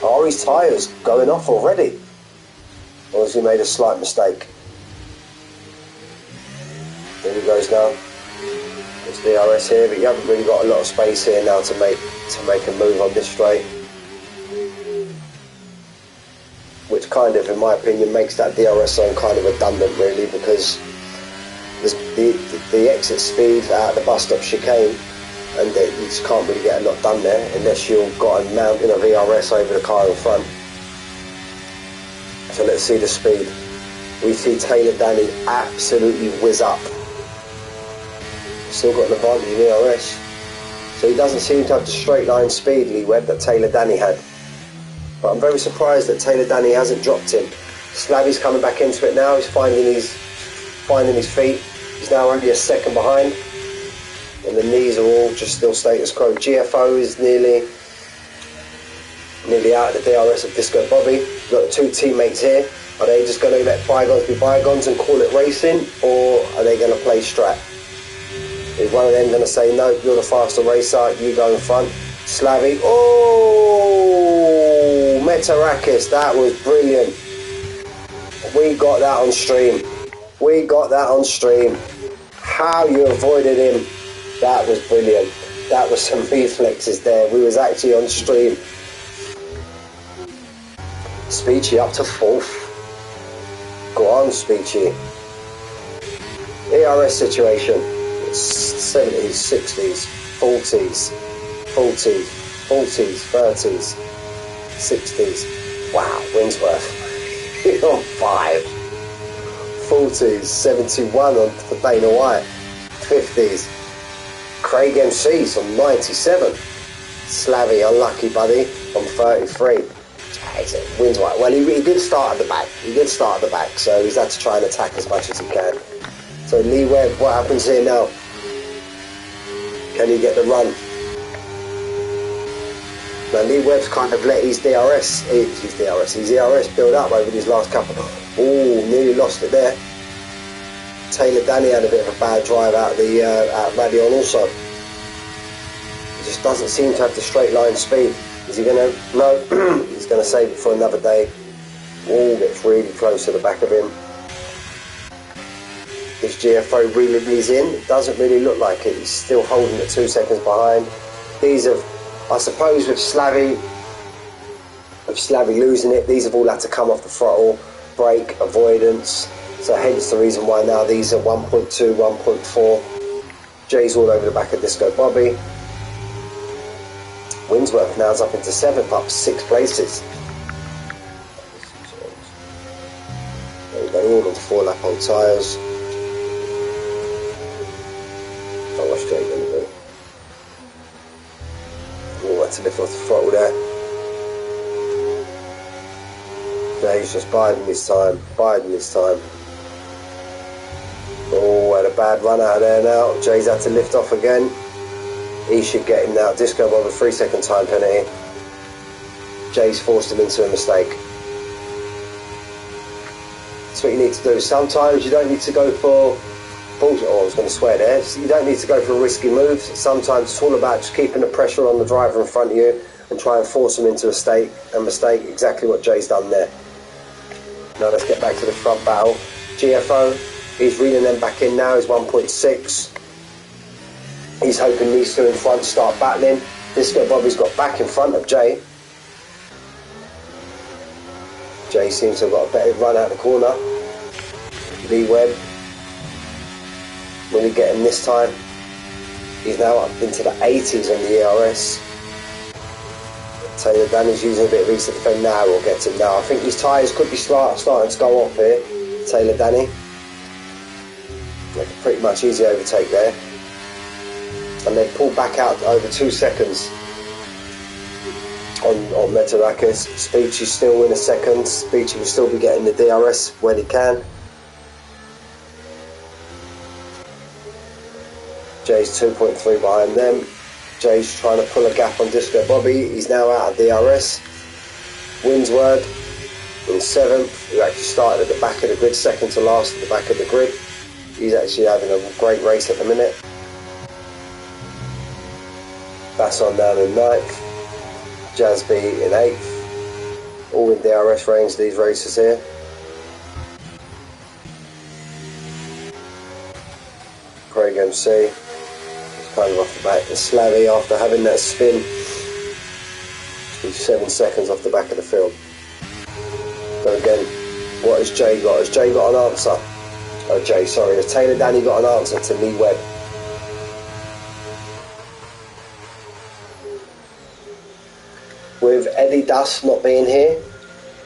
Are his tyres going off already? Or has he made a slight mistake? There he goes now. There's DRS here, but you haven't really got a lot of space here now to make a move on this straight. Which kind of, in my opinion, makes that DRS zone kind of redundant really, because the exit speed out of the bus stop chicane, and you just can't really get a lot done there unless you've got a mountain of ERS over the car in front. So let's see the speed. We see Taylor Danny absolutely whiz up. Still got an advantage in ERS. So he doesn't seem to have the straight line speed, Lee Webb, that Taylor Danny had. But I'm very surprised that Taylor Danny hasn't dropped him. Slavy's coming back into it now. He's finding his feet. He's now only a second behind. And the knees are all just still status quo. GFO is nearly out of the DRS of Disco Bobby. We've got 2 teammates here. Are they just going to let bygones be bygones and call it racing, or are they going to play strat? Is one of them going to say, no, you're the faster racer, you go in front? Slavy, oh, Metarakis, that was brilliant. We got that on stream. We got that on stream. How you avoided him, that was brilliant. That was some reflexes there. We was actually on stream. Speechy up to 4th. Go on, Speechy. ERS situation. 70s, 60s, 40s, 40s, 40s, 30s, 60s. Wow, Winsworth. He's on 5. 40s, 71 on for Dana White. 50s. Craig MC's on 97. Slavy, unlucky buddy, on 33. Winsworth. Well, he did start at the back. He did start at the back, so he's had to try and attack as much as he can. So Lee Webb, what happens here now? Can he get the run? Now Lee Webb's kind of let his ERS build up over these last couple. Oh, nearly lost it there. Taylor Danny had a bit of a bad drive out of the out of Radion also. He just doesn't seem to have the straight line speed. Is he going to? No, he's going to save it for another day. Wall gets really close to the back of him. Is GFO reeling these in? It doesn't really look like it. He's still holding it 2 seconds behind. These have, I suppose, with Slavy losing it, these have all had to come off the throttle, brake, avoidance. So hence the reason why now these are 1.2, 1.4. Jay's all over the back of Disco Bobby. Winsworth now is up into 7th, up 6 places. There we go, all on 4-lap old tyres. Oh, what's Jay going to do? Oh, had to lift off the throttle there. Jay's just biding his time, Oh, had a bad run out of there now. Jay's had to lift off again. He should get him now. Disco Bob a 3-second time penalty. Jay's forced him into a mistake. That's what you need to do. Sometimes you don't need to go for bullshit. Oh, I was going to swear there. You don't need to go for risky moves. Sometimes it's all about just keeping the pressure on the driver in front of you and try and force him into a mistake. Exactly what Jay's done there. Now let's get back to the front battle. GFO, he's reeling them back in now. He's 1.6. He's hoping these two in front start battling. Disco Bobby's got back in front of Jay. Jay seems to have got a better run out the corner. Lee Webb. Will he get him this time? He's now up into the 80s on the ERS. Taylor Danny's using a bit of ease to defend now. We'll get him now. I think his tyres could be starting to go off here. Taylor Danny. Like a pretty much easy overtake there. And they've pulled back out over 2 seconds on Metarakis. Speechy's still in a second. Speechy will still be getting the DRS when he can. Jay's 2.3 behind them. Jay's trying to pull a gap on Disco Bobby. He's now out of DRS. Winsworth in 7th, who actually started at the back of the grid, second to last at the back of the grid. He's actually having a great race at the minute. Basson down in 9th, Jasby in 8th, all in DRS range these races here. Craig MC is kind of off the back, and Slavy after having that spin, he's 7 seconds off the back of the field. So again, what has Jay got? Has Jay got an answer? Oh Jay, sorry, has Taylor Danny got an answer to Lee Webb? With Eddie Dust not being here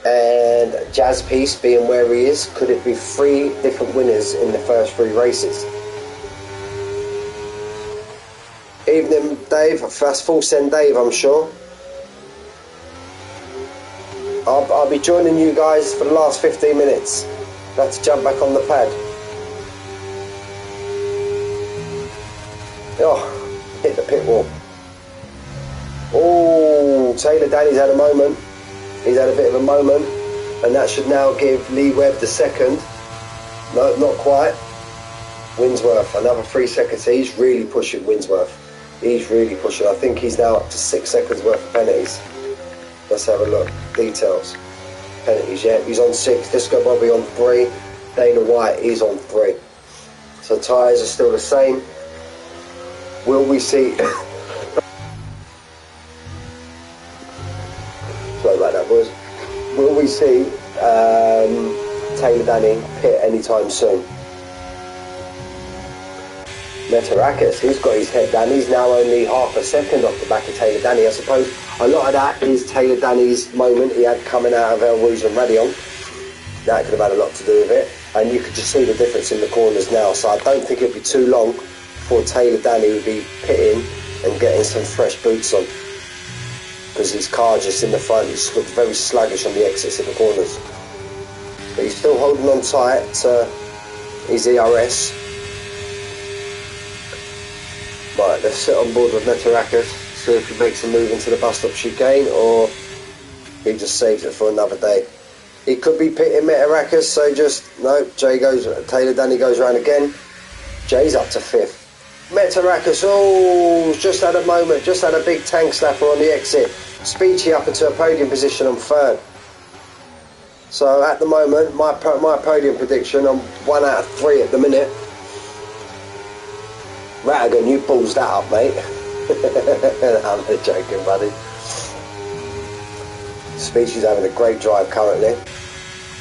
and Jazz Piece being where he is, could it be 3 different winners in the first 3 races? Evening Dave, that's full send Dave, I'm sure. I'll be joining you guys for the last 15 minutes. About to jump back on the pad. Oh, hit the pit wall. Oh, Taylor Danny's had a moment. He's had a bit of a moment, and that should now give Lee Webb the second. No, not quite. Winsworth, another 3 seconds. He's really pushing Winsworth. He's really pushing. I think he's now up to 6 seconds worth of penalties. Let's have a look. Details. Penalties, yeah. He's on 6. Disco Bobby on 3. Dana White is on 3. So tyres are still the same. Will we see... Sorry about that, boys. Will we see Taylor Danny pit anytime soon? Metarakis, he's got his head down. He's now only half a second off the back of Taylor Danny. I suppose a lot of that is Taylor Danny's moment he had coming out of El Rouge and Radion. That could have had a lot to do with it. And you could just see the difference in the corners now. So I don't think it'd be too long before Taylor Danny would be pitting and getting some fresh boots on. Because his car just in the front, he just looked very sluggish on the exits of the corners. But he's still holding on tight to his ERS. Right, let's sit on board with Metarakis, see if he makes a move into the bus stop chicane or he just saves it for another day. He could be pitting Metarakis, so just, no, Taylor Danny goes around again. Jay's up to 5th. Metarakis, oh, just had a moment, just had a big tank slapper on the exit. Speechy up into a podium position on 3rd. So at the moment, my podium prediction, I'm 1 out of 3 at the minute. Rattigan, you balls that up, mate. I'm not joking, buddy. Speechy's having a great drive currently.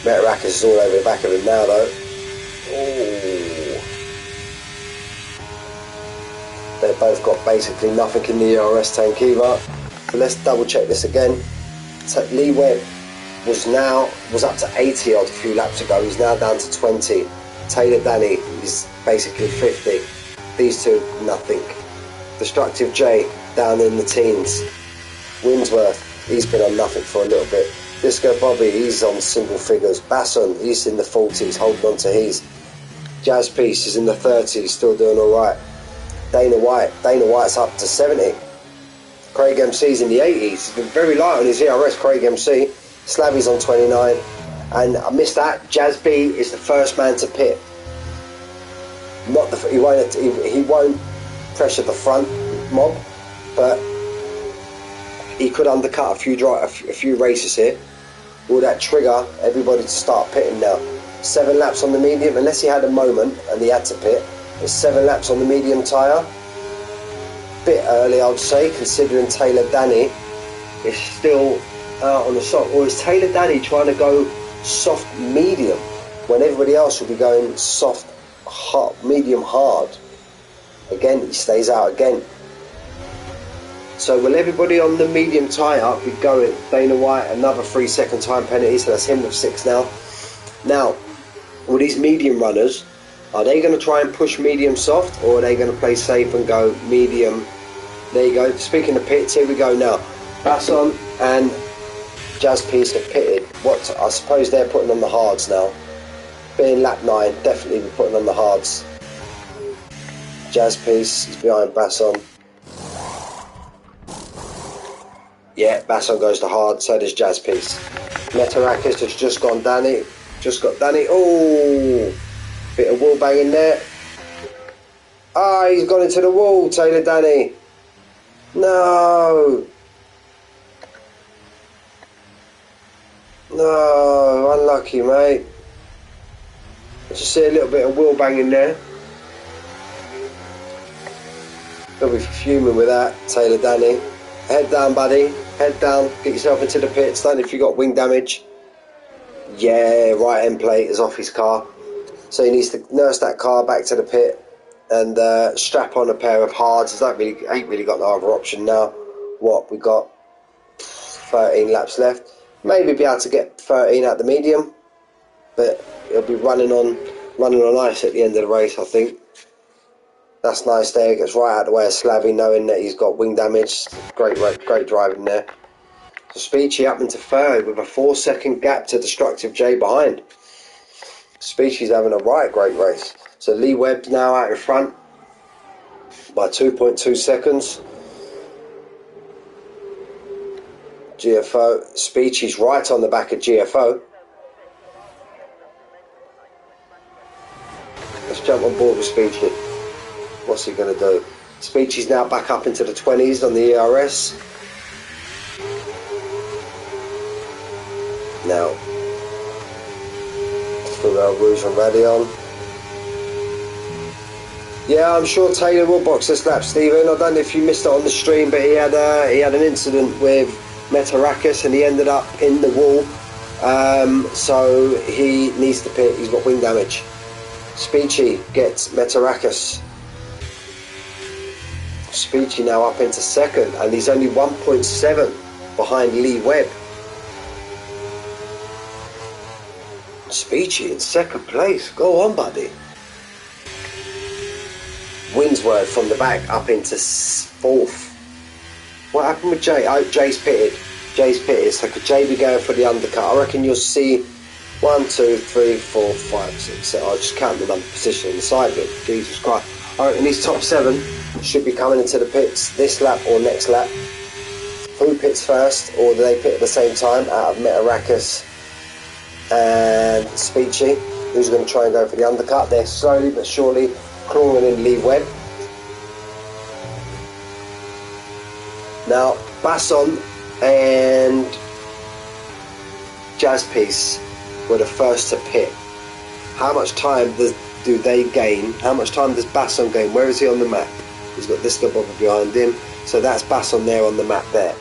Metarakis is all over the back of him now, though. Oh. They've both got basically nothing in the ERS tank either. So let's double check this again. So Lee Webb was up to 80 odd a few laps ago. He's now down to 20. Taylor Danny is basically 50. These two, nothing. Destructive J down in the teens. Winsworth, he's been on nothing for a little bit. Disco Bobby, he's on single figures. Basson, he's in the 40s, holding on to his. Jazz Piece is in the 30s, still doing alright. Dana White's up to 70. Craig MC's in the 80s. He's been very light on his ERS, Craig MC. Slavy's on 29. And I missed that. Jazz B is the first man to pit. He won't pressure the front mob, but he could undercut a few races here. Will that trigger everybody to start pitting now? 7 laps on the medium, unless he had a moment and he had to pit. It's 7 laps on the medium tyre. Bit early, I would say, considering Taylor Danny is still out on the soft. Or is Taylor Danny trying to go soft medium when everybody else will be going soft hard, medium hard? Again, he stays out again. So will everybody on the medium tyre be going? Dana White, another 3-second time penalty, so that's him with 6 now. Now, will these medium runners, are they going to try and push medium soft, or are they going to play safe and go medium? There you go. Speaking of pits, here we go now. Basson and Jazz Piece have pitted. What I suppose they're putting on the hards now. Being lap 9, definitely be putting on the hards. Jazz Piece is behind Basson. Yeah, Basson goes to hard, so does Jazz Piece. Metarakis has just got Danny. Oh, bit of wall banging there. Ah, he's gone into the wall, Taylor Danny. No, unlucky, mate. I just see a little bit of wheel banging there. He'll be fuming with that, Taylor Danny. Head down, buddy. Head down. Get yourself into the pits. Don't if you got wing damage. Yeah, right end plate is off his car. So he needs to nurse that car back to the pit and strap on a pair of hards. Ain't really got no other option now. What, we got 13 laps left. Maybe be able to get 13 at the medium, but he'll be running on ice at the end of the race, I think. That's nice there. Gets right out of the way of Slavy, knowing that he's got wing damage. Great driving there. So Speechy up into 3rd with a 4-second gap to Destructive J behind. Speechy's having a great race. So Lee Webb's now out in front by 2.2 seconds. GFO, Speechy's right on the back of GFO. Let's jump on board with Speechy. What's he going to do? Speechy's now back up into the 20s on the ERS. Now, through our Rouge and Radion. Yeah, I'm sure Taylor will box this lap, Stephen. I don't know if you missed it on the stream, but he had an incident with Metarakis and he ended up in the wall. So he needs to pit. He's got wing damage. Speechy gets Metarakis. Speechy now up into 2nd, and he's only 1.7 behind Lee Webb. Speechy in 2nd place. Go on, buddy. Winsworth from the back up into 4th. What happened with Jay? Oh, Jay's pitted. So could Jay be going for the undercut? I reckon you'll see 1, 2, 3, 4, 5, 6, 7. I'll just count the number position on the side of it. Jesus Christ. I reckon these top 7 should be coming into the pits this lap or next lap. Who pits first, or do they pit at the same time out of Metarakis and Speechy, who's going to try and go for the undercut. They're slowly but surely clawing in Lee Webb. Now, Basson and Jazz Piece were the first to pit. How much time do they gain? How much time does Basson gain? Where is he on the map? He's got Disco Bobber behind him, so that's Basson there on the map there.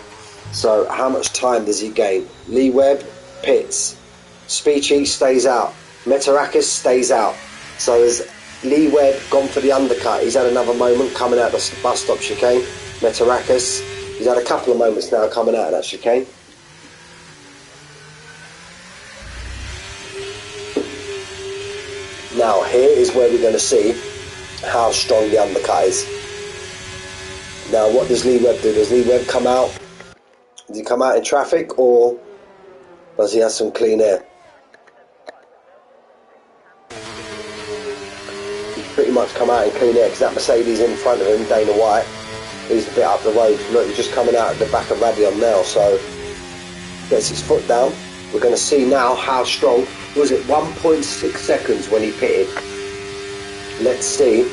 So how much time does he gain? Lee Webb pits, Speechy stays out, Metarakis stays out. So has Lee Webb gone for the undercut? He's had another moment coming out the bus stop chicane. Metarakis, he's had a couple of moments now coming out of that chicane. Now here is where we're going to see how strong the undercut is. Now what does Lee Webb do? Does Lee Webb come out? Does he come out in traffic, or does he have some clean air? He's pretty much come out in clean air, because that Mercedes in front of him, Dana White, he's a bit up the road. Look, he's just coming out at the back of Radion now, so gets his foot down. We're going to see now how strong. Was it 1.6 seconds when he pitted? Let's see.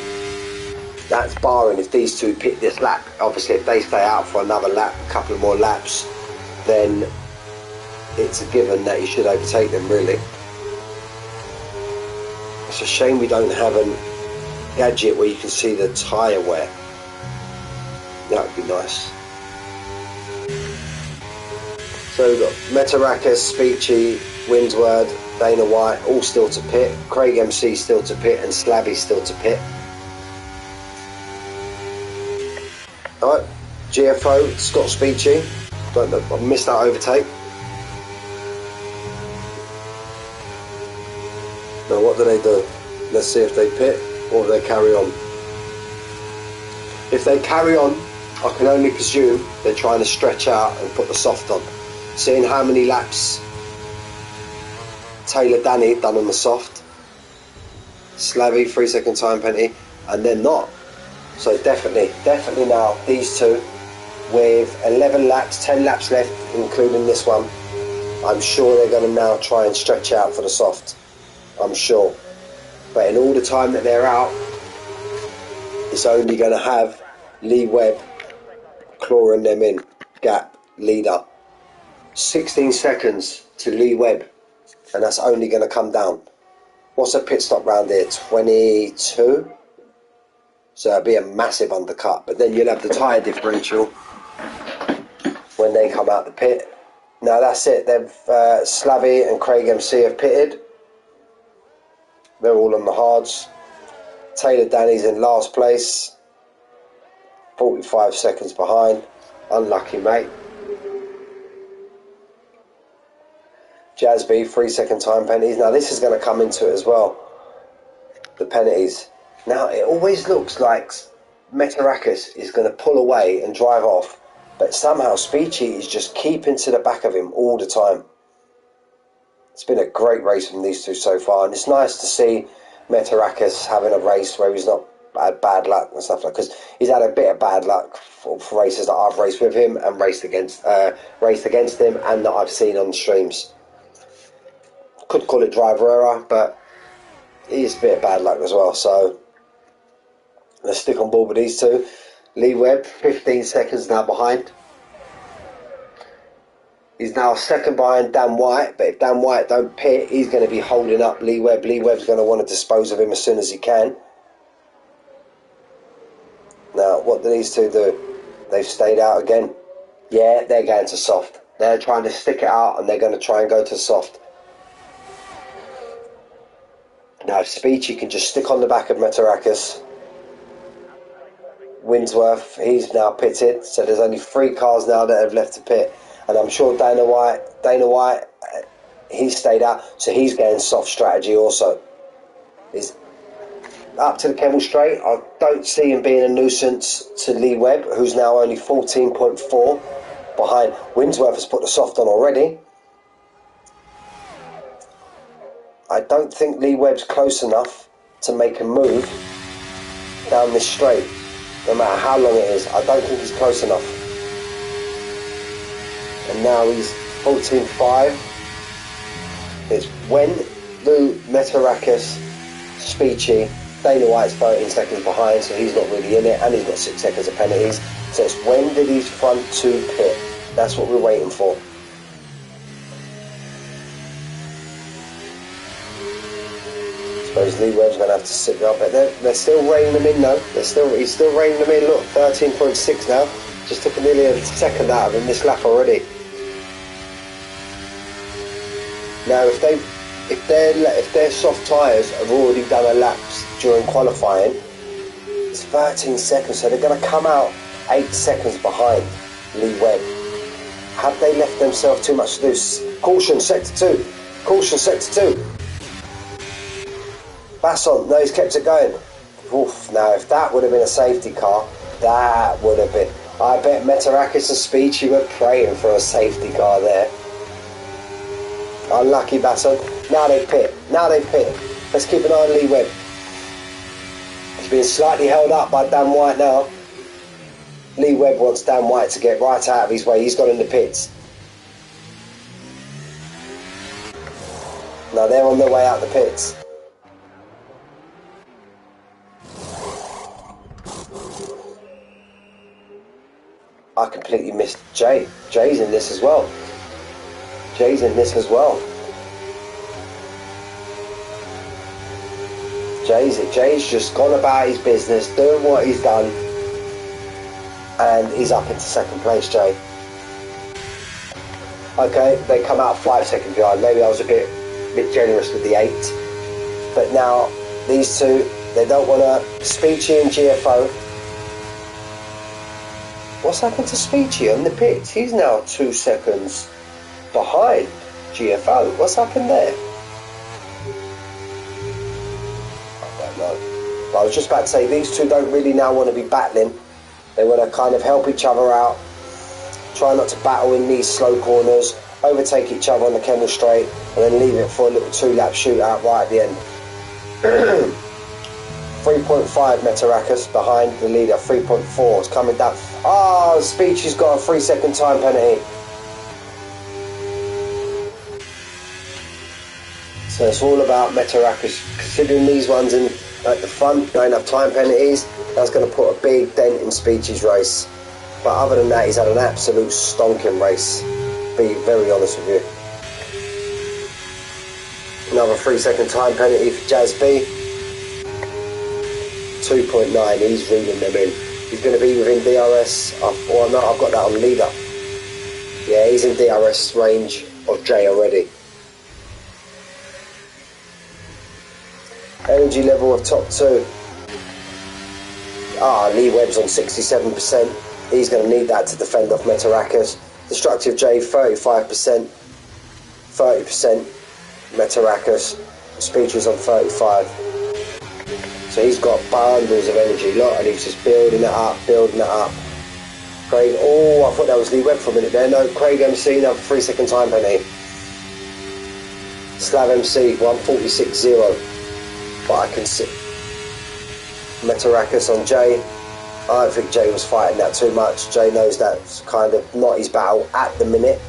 That's barring if these two pit this lap. Obviously, if they stay out for another lap, a couple of more laps, then it's a given that he should overtake them, really. It's a shame we don't have a gadget where you can see the tyre wear. That would be nice. So we've got Metarakis, Speechy, Windsward, Dana White, all still to pit. Craig MC still to pit, and Slavy still to pit. Alright, GFO, Scott Speechy. I missed that overtake. Now what do they do? Let's see if they pit or if they carry on. If they carry on, I can only presume they're trying to stretch out and put the soft on. Seeing how many laps Taylor Danny done on the soft, Slavy 3 second time penalty, and they're not. So definitely now these two with 11 laps, 10 laps left including this one, I'm sure they're going to now try and stretch out for the soft. I'm sure. But in all the time that they're out, it's only going to have Lee Webb clawing them in. Gap, leader. 16 seconds to Lee Webb, and that's only going to come down. What's a pit stop round here? 22? So it'll be a massive undercut, but then you'll have the tyre differential when they come out the pit. Now that's it. They've Slavy and Craig MC have pitted. They're all on the hards. Taylor Danny's in last place, 45 seconds behind. Unlucky, mate. Jazby, 3 second time penalties. Now this is going to come into it as well, the penalties. Now it always looks like Metarakis is going to pull away and drive off, but somehow Speechy is just keeping to the back of him all the time. It's been a great race from these two so far, and it's nice to see Metarakis having a race where he's not had bad luck and stuff like that, because he's had a bit of bad luck for races that I've raced with him and raced against him, and that I've seen on streams. Could call it driver error, but he's a bit of bad luck as well. So let's stick on board with these two. Lee Webb, 15 seconds now behind. He's now second behind Dan White, but if Dan White don't pit, he's going to be holding up Lee Webb. Lee Webb's going to want to dispose of him as soon as he can. Now, what do these two do? They've stayed out again. Yeah, they're going to soft. They're trying to stick it out, and they're going to try and go to soft. Now, if Speechy can just stick on the back of Metarakis. Windsworth, he's now pitted, so there's only 3 cars now that have left to pit. And I'm sure Dana White, he's stayed out, so he's getting soft strategy also. He's up to the Kemmel Straight. I don't see him being a nuisance to Lee Webb, who's now only 14.4 behind. Windsworth has put the soft on already. I don't think Lee Webb's close enough to make a move down this straight, no matter how long it is. I don't think he's close enough. And now he's 14.5. It's when Lou, Metarakis, Speechy, Dana White's 13 seconds behind, so he's not really in it, and he's got 6 seconds of penalties. So it's when did these front two pit? That's what we're waiting for. I suppose Lee Webb's going to have to sit there, but they're still reining them in though. He's still reining them in. Look, 13.6 now. Just took nearly a second out of him this lap already. Now, if their soft tyres have already done a lap during qualifying, it's 13 seconds, so they're going to come out 8 seconds behind Lee Webb. Have they left themselves too much to do? Caution, sector 2. Caution, sector 2. Basson, no, he's kept it going. Oof, now, if that would have been a safety car, that would have been... I bet Metarakis and Speechy were praying for a safety car there. Unlucky Basson. Now they pit. Let's keep an eye on Lee Webb. He's being slightly held up by Dan White now. Lee Webb wants Dan White to get right out of his way. He's got in the pits. Now they're on their way out the pits. I completely missed Jay. Jay's in this as well. Jay's just gone about his business, doing what he's done, and he's up into second place, Jay. Okay, they come out 5 seconds behind. Maybe I was a bit generous with the 8. But now, these two, they don't want to... Speechy and GFO. What's happened to Speechy on the pits? He's now 2 seconds behind GFO. What's happened there? I don't know. But I was just about to say, these two don't really now want to be battling. They want to kind of help each other out, try not to battle in these slow corners, overtake each other on the Kendall straight, and then leave it for a little 2-lap shootout right at the end. 3.5 Metarakis behind the leader. 3.4 is coming down. Oh, Speechy's got a 3-second time penalty. So it's all about Metarakis. Considering these ones in at the front don't have time penalties, that's going to put a big dent in Speechy's race. But other than that, he's had an absolute stonking race. Be very honest with you. Another 3-second time penalty for Jazz B. 2.9, he's reeling them in. He's going to be within DRS. Or no, I've got that on leader. Yeah, he's in DRS range of Jay already. Energy level of top 2. Lee Webb's on 67%. He's going to need that to defend off Metarakis. Destructive J, 35%. 30% Metarakis. Speechy's on 35%. So he's got bundles of energy. Look, and he's just building it up. Craig, oh, I thought that was Lee Webb for a minute there. No, Craig MC, now 3-second time penalty. Slav MC, 146.0. But I can see Metarakis on Jay. I don't think Jay was fighting that too much. Jay knows that's kind of not his battle at the minute.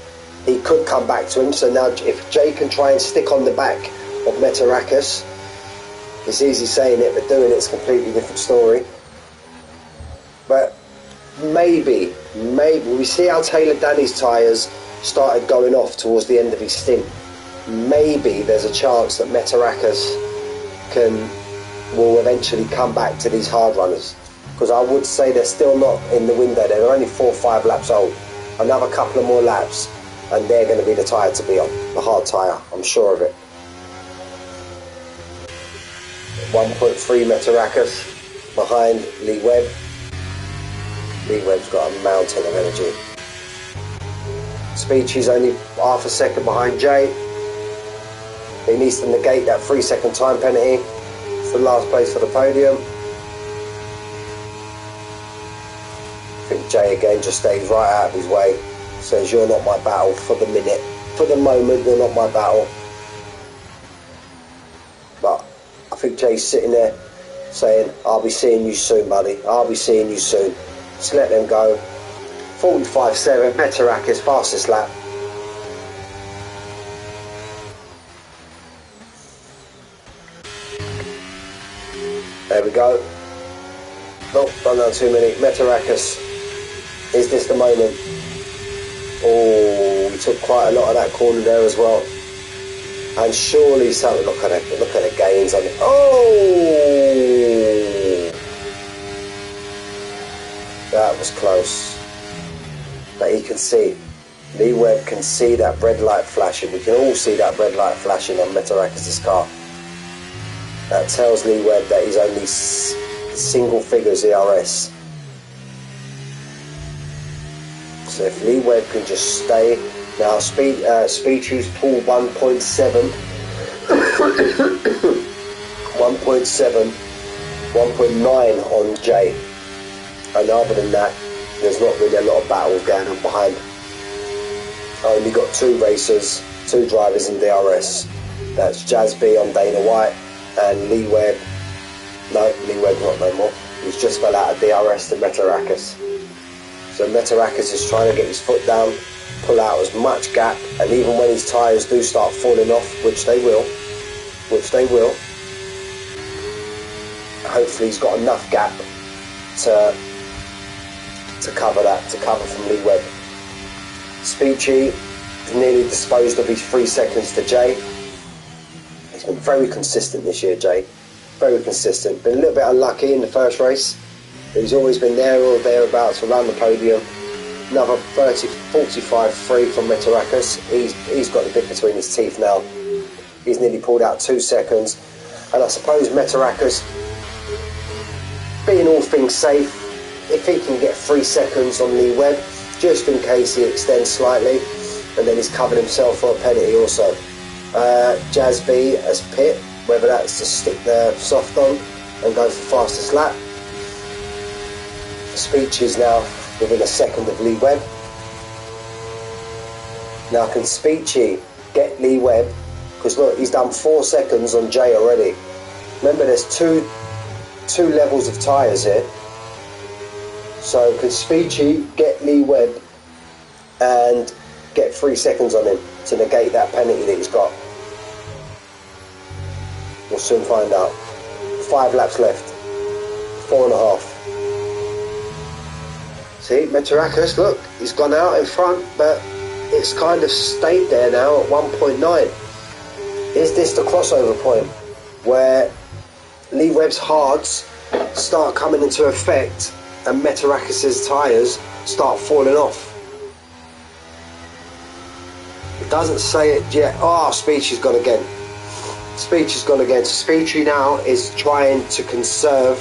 He could come back to him. So now if Jay can try and stick on the back of Metarakis, it's easy saying it, but doing it's a completely different story. But maybe we see how Taylor Danny's tyres started going off towards the end of his stint. Maybe there's a chance that Metarakis will eventually come back to these hard runners, because I would say they're still not in the window. They're only 4 or 5 laps old. Another couple of more laps and they're going to be the tyre to be on, the hard tyre, I'm sure of it. 1.3 Metarakis behind Lee Webb. Lee Webb's got a mountain of energy. Speechy's only half a second behind Jay. He needs to negate that 3-second time penalty. It's the last place for the podium. I think Jay again just stays right out of his way. Says, you're not my battle for the minute. For the moment, you're not my battle. But I think Jay's sitting there saying, I'll be seeing you soon, buddy. I'll be seeing you soon. Just let them go. 45.7, Metarakis, fastest lap. There we go. Nope, run down too many. Metarakis. Is this the moment? Oh, we took quite a lot of that corner there as well. And surely something. Look at the gains on it. Oh, that was close. But he can see. Lee Webb can see that red light flashing. We can all see that red light flashing on Metarakis' car. That tells Lee Webb that he's only single figures ERS. So if Lee Webb can just stay now, Speedy's pull 1.7, 1.7, 1.9 on Jay, and other than that, there's not really a lot of battle going on behind. I only got two racers, two drivers in DRS. That's Jazz B on Dana White and Lee Webb. No, Lee Webb's not no more. He's just fell out of DRS to Metarakis. So Metarakis is trying to get his foot down, pull out as much gap, and even when his tyres do start falling off, which they will, hopefully he's got enough gap to cover that, to cover from Lee Webb. Speechy nearly disposed of his 3 seconds to Jay. He's been very consistent this year, Jay. Very consistent. Been a little bit unlucky in the first race. He's always been there or thereabouts around the podium. Another 45 free from Metarakis. He's got the bit between his teeth now. He's nearly pulled out 2 seconds. And I suppose Metarakis, being all things safe, if he can get 3 seconds on Lee Webb, just in case he extends slightly, and then he's covered himself for a penalty also. Jazz B as pit, whether that's to stick the soft on and go for fastest lap. Speech is now within a second of Lee Webb. Now can Speechy get Lee Webb? Because look, he's done 4 seconds on Jay already. Remember, there's two levels of tyres here. So can Speechy get Lee Webb and get 3 seconds on him to negate that penalty that he's got? We'll soon find out. 5 laps left. 4.5. See, Metarakis, look, he's gone out in front, but it's kind of stayed there now at 1.9. Is this the crossover point where Lee Webb's hards start coming into effect and Metarakis' tyres start falling off? It doesn't say it yet. Oh, Speechy's gone again. Speechy's gone again. So Speechy now is trying to conserve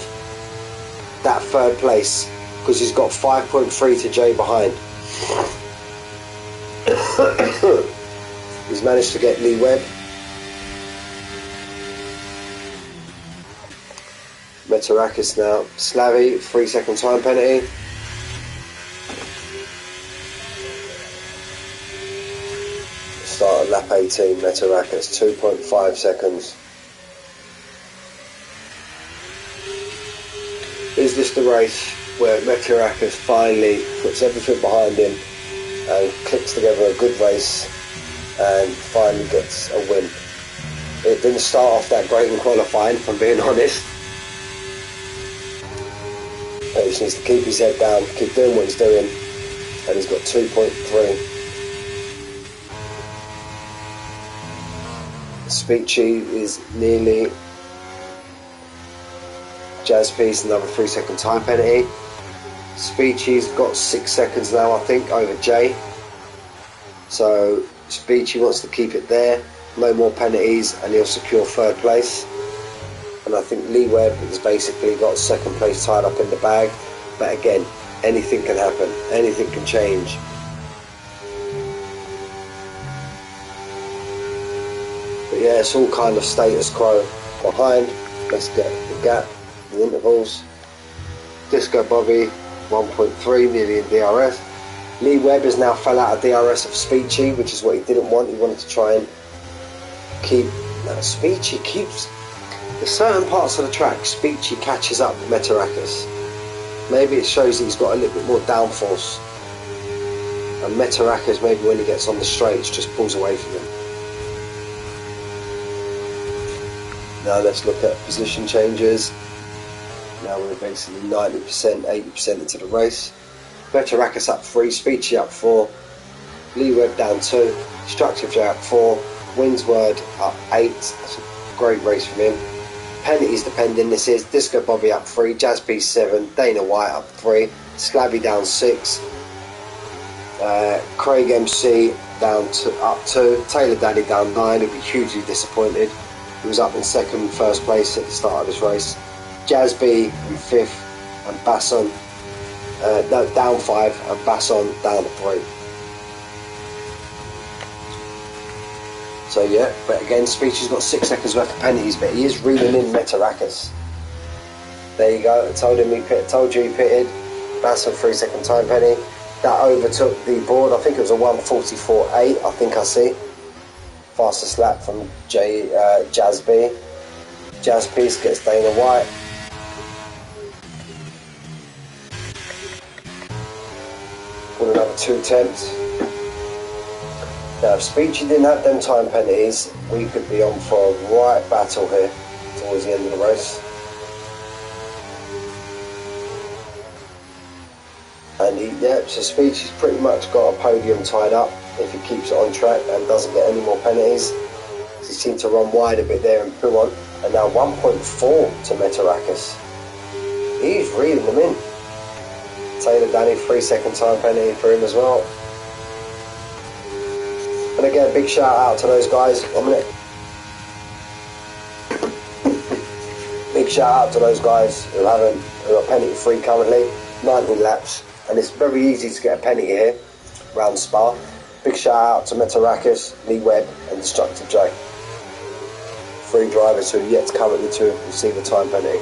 that 3rd place because he's got 5.3 to Jay behind. He's managed to get Lee Webb. Metarakis now. Slavy, 3 second time penalty. Start at lap 18, Metarakis, 2.5 seconds. Is this the race where Metarakis finally puts everything behind him and clicks together a good race and finally gets a win? It didn't start off that great in qualifying, if I'm being honest. But he just needs to keep his head down, keep doing what he's doing, and he's got 2.3. Speechy is nearly. Jazz Piece, another 3 second time penalty. Speechy's got 6 seconds now, I think, over Jay. So Speechy wants to keep it there. No more penalties and he'll secure 3rd place. And I think Lee Webb has basically got 2nd place tied up in the bag. But again, anything can happen. Anything can change. But yeah, it's all kind of status quo behind. Let's get the gap, the intervals. Disco Bobby, 1.3, nearly in DRS. Lee Webb has now fell out of DRS of Speechy, which is what he didn't want. He wanted to try and keep. Now, Speechy keeps. There's certain parts of the track, Speechy catches up with Metarakis. Maybe it shows that he's got a little bit more downforce. And Metarakis, maybe when he gets on the straights, just pulls away from him. Now let's look at position changes. Now we're basically 90%, 80% into the race. Betarakis up 3, Speechy up 4, Lee Webb down 2, Destructive J up 4, Windsward up 8. That's a great race from him. Penalties depending, this is Disco Bobby up 3, Jazz Piece 7, Dana White up 3, Slabby down 6, Craig MC down up 2, Taylor Daddy down 9. He'll be hugely disappointed. He was up in second, first place at the start of this race. Jazz B in 5th, and Basson down 5, and Basson down 3. So yeah, but again, Speechy's got 6 seconds worth of penalties, but he is reeling in Metarakis. There you go. I told you he pitted. Basson 3-second time penalty. That overtook the board. I think it was a 1:44.8. I think I see. Fastest lap from Jazz B. Jazz Piece gets Dana White. Got another 2 attempts. Now, if Speechy didn't have them time penalties, we could be on for a right battle here towards the end of the race. And so Speechy's pretty much got a podium tied up if he keeps it on track and doesn't get any more penalties. He seemed to run wide a bit there and pull on. And now 1.4 to Metarakis. He's reeling them in. Taylor Danny, 3-second time penalty for him as well. And again, big shout out to those guys. Big shout out to those guys who are penalty free currently. 90 laps, and it's very easy to get a penalty here round Spa. Big shout out to Metarakis, Lee Webb, and Destructive J. 3 drivers who are yet currently to receive a time penalty.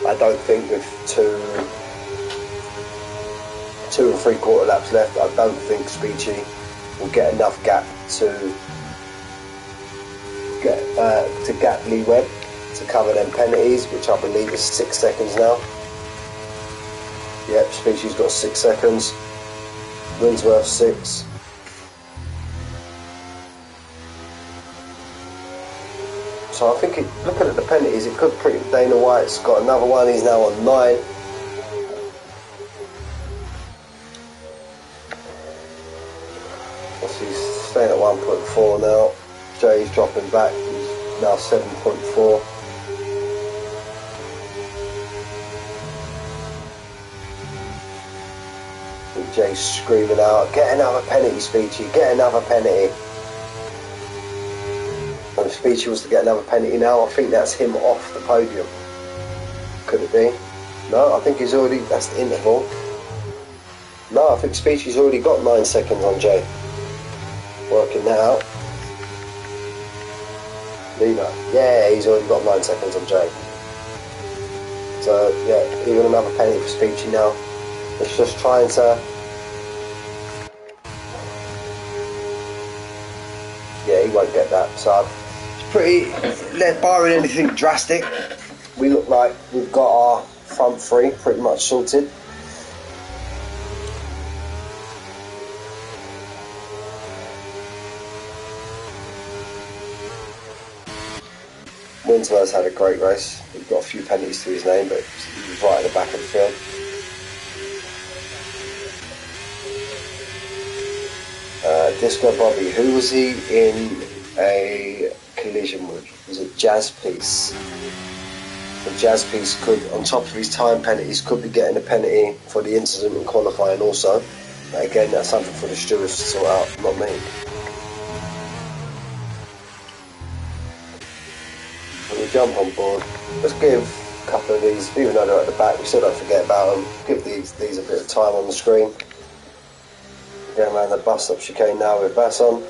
I don't think with 2 3/4 laps left, I don't think Speechy will get enough gap to gap Lee Webb to cover them penalties, which I believe is 6 seconds now. Yep, Speechy's got 6 seconds. Winsworth 6. So I think looking at the penalties, it could pretty. Dana White's got another one. He's now on 9. He's staying at 1.4 now. Jay's dropping back. He's now 7.4. Jay's screaming out, "Get another penalty, Speechy! Get another penalty!" And if Speechy was to get another penalty now, I think that's him off the podium. Could it be? No, I think he's already. That's the interval. No, I think Speechy's already got 9 seconds on Jay. Working that out. Lever. Yeah, he's already got 9 seconds on Jay. So yeah, even another penalty for Speechy now. It's just trying to. Yeah, he won't get that. So it's pretty. Barring anything drastic, we look like we've got our front 3 pretty much sorted. Winsworth's had a great race. He's got a few penalties to his name, but he was right at the back of the field. Disco Bobby, who was he in a collision with? Was it Jazz Piece? The Jazz Piece could, on top of his time penalties, could be getting a penalty for the incident in qualifying also. But again, that's something for the stewards to sort out, not me. When we jump on board, let's give a couple of these, even though they're at the back, we still don't forget about them. Give these a bit of time on the screen. Going around the bus stop chicane now with Basson.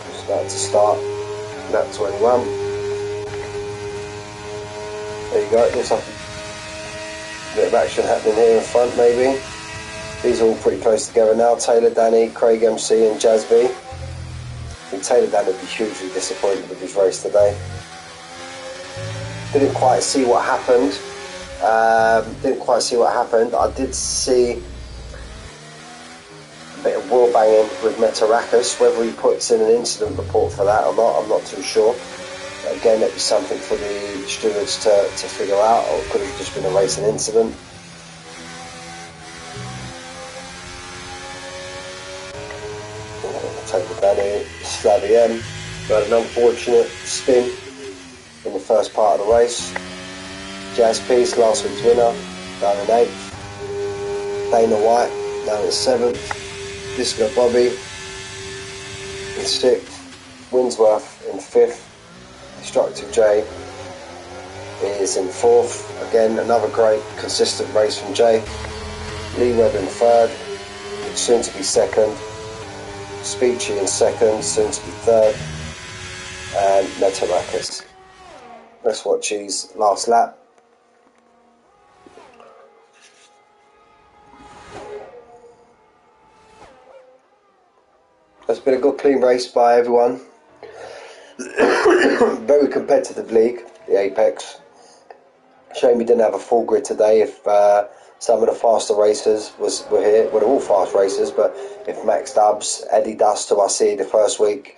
Just about to start lap 21. There you go, it looks like a bit of action happening here in front maybe. These are all pretty close together now. Taylor Danny, Craig MC and Jazz B. I think Taylor Danny would be hugely disappointed with his race today. Didn't quite see what happened Didn't quite see what happened. I did see a bit of wheel banging with Metarakis. Whether he puts in an incident report for that or not, I'm not too sure. Again, it'd be something for the stewards to figure out, or it could have just been a racing incident. Take the Danny Slaviem, who had an unfortunate spin in the first part of the race. Jazz Peace, last week's winner, down in 8th. Dana White down in 7th. Disco Bobby in 6th. Winsworth in 5th. Destructive J is in 4th. Again, another great consistent race from J. Lee Webb in 3rd, soon to be 2nd. Speechy in 2nd, soon to be 3rd. And Metarakis. Let's watch his last lap. It's been a good clean race by everyone. Very competitive league, the Apex. Shame we didn't have a full grid today. If some of the faster racers were here, well, they're all fast racers, but if Max Dubs, Eddie Dust, who I see the first week,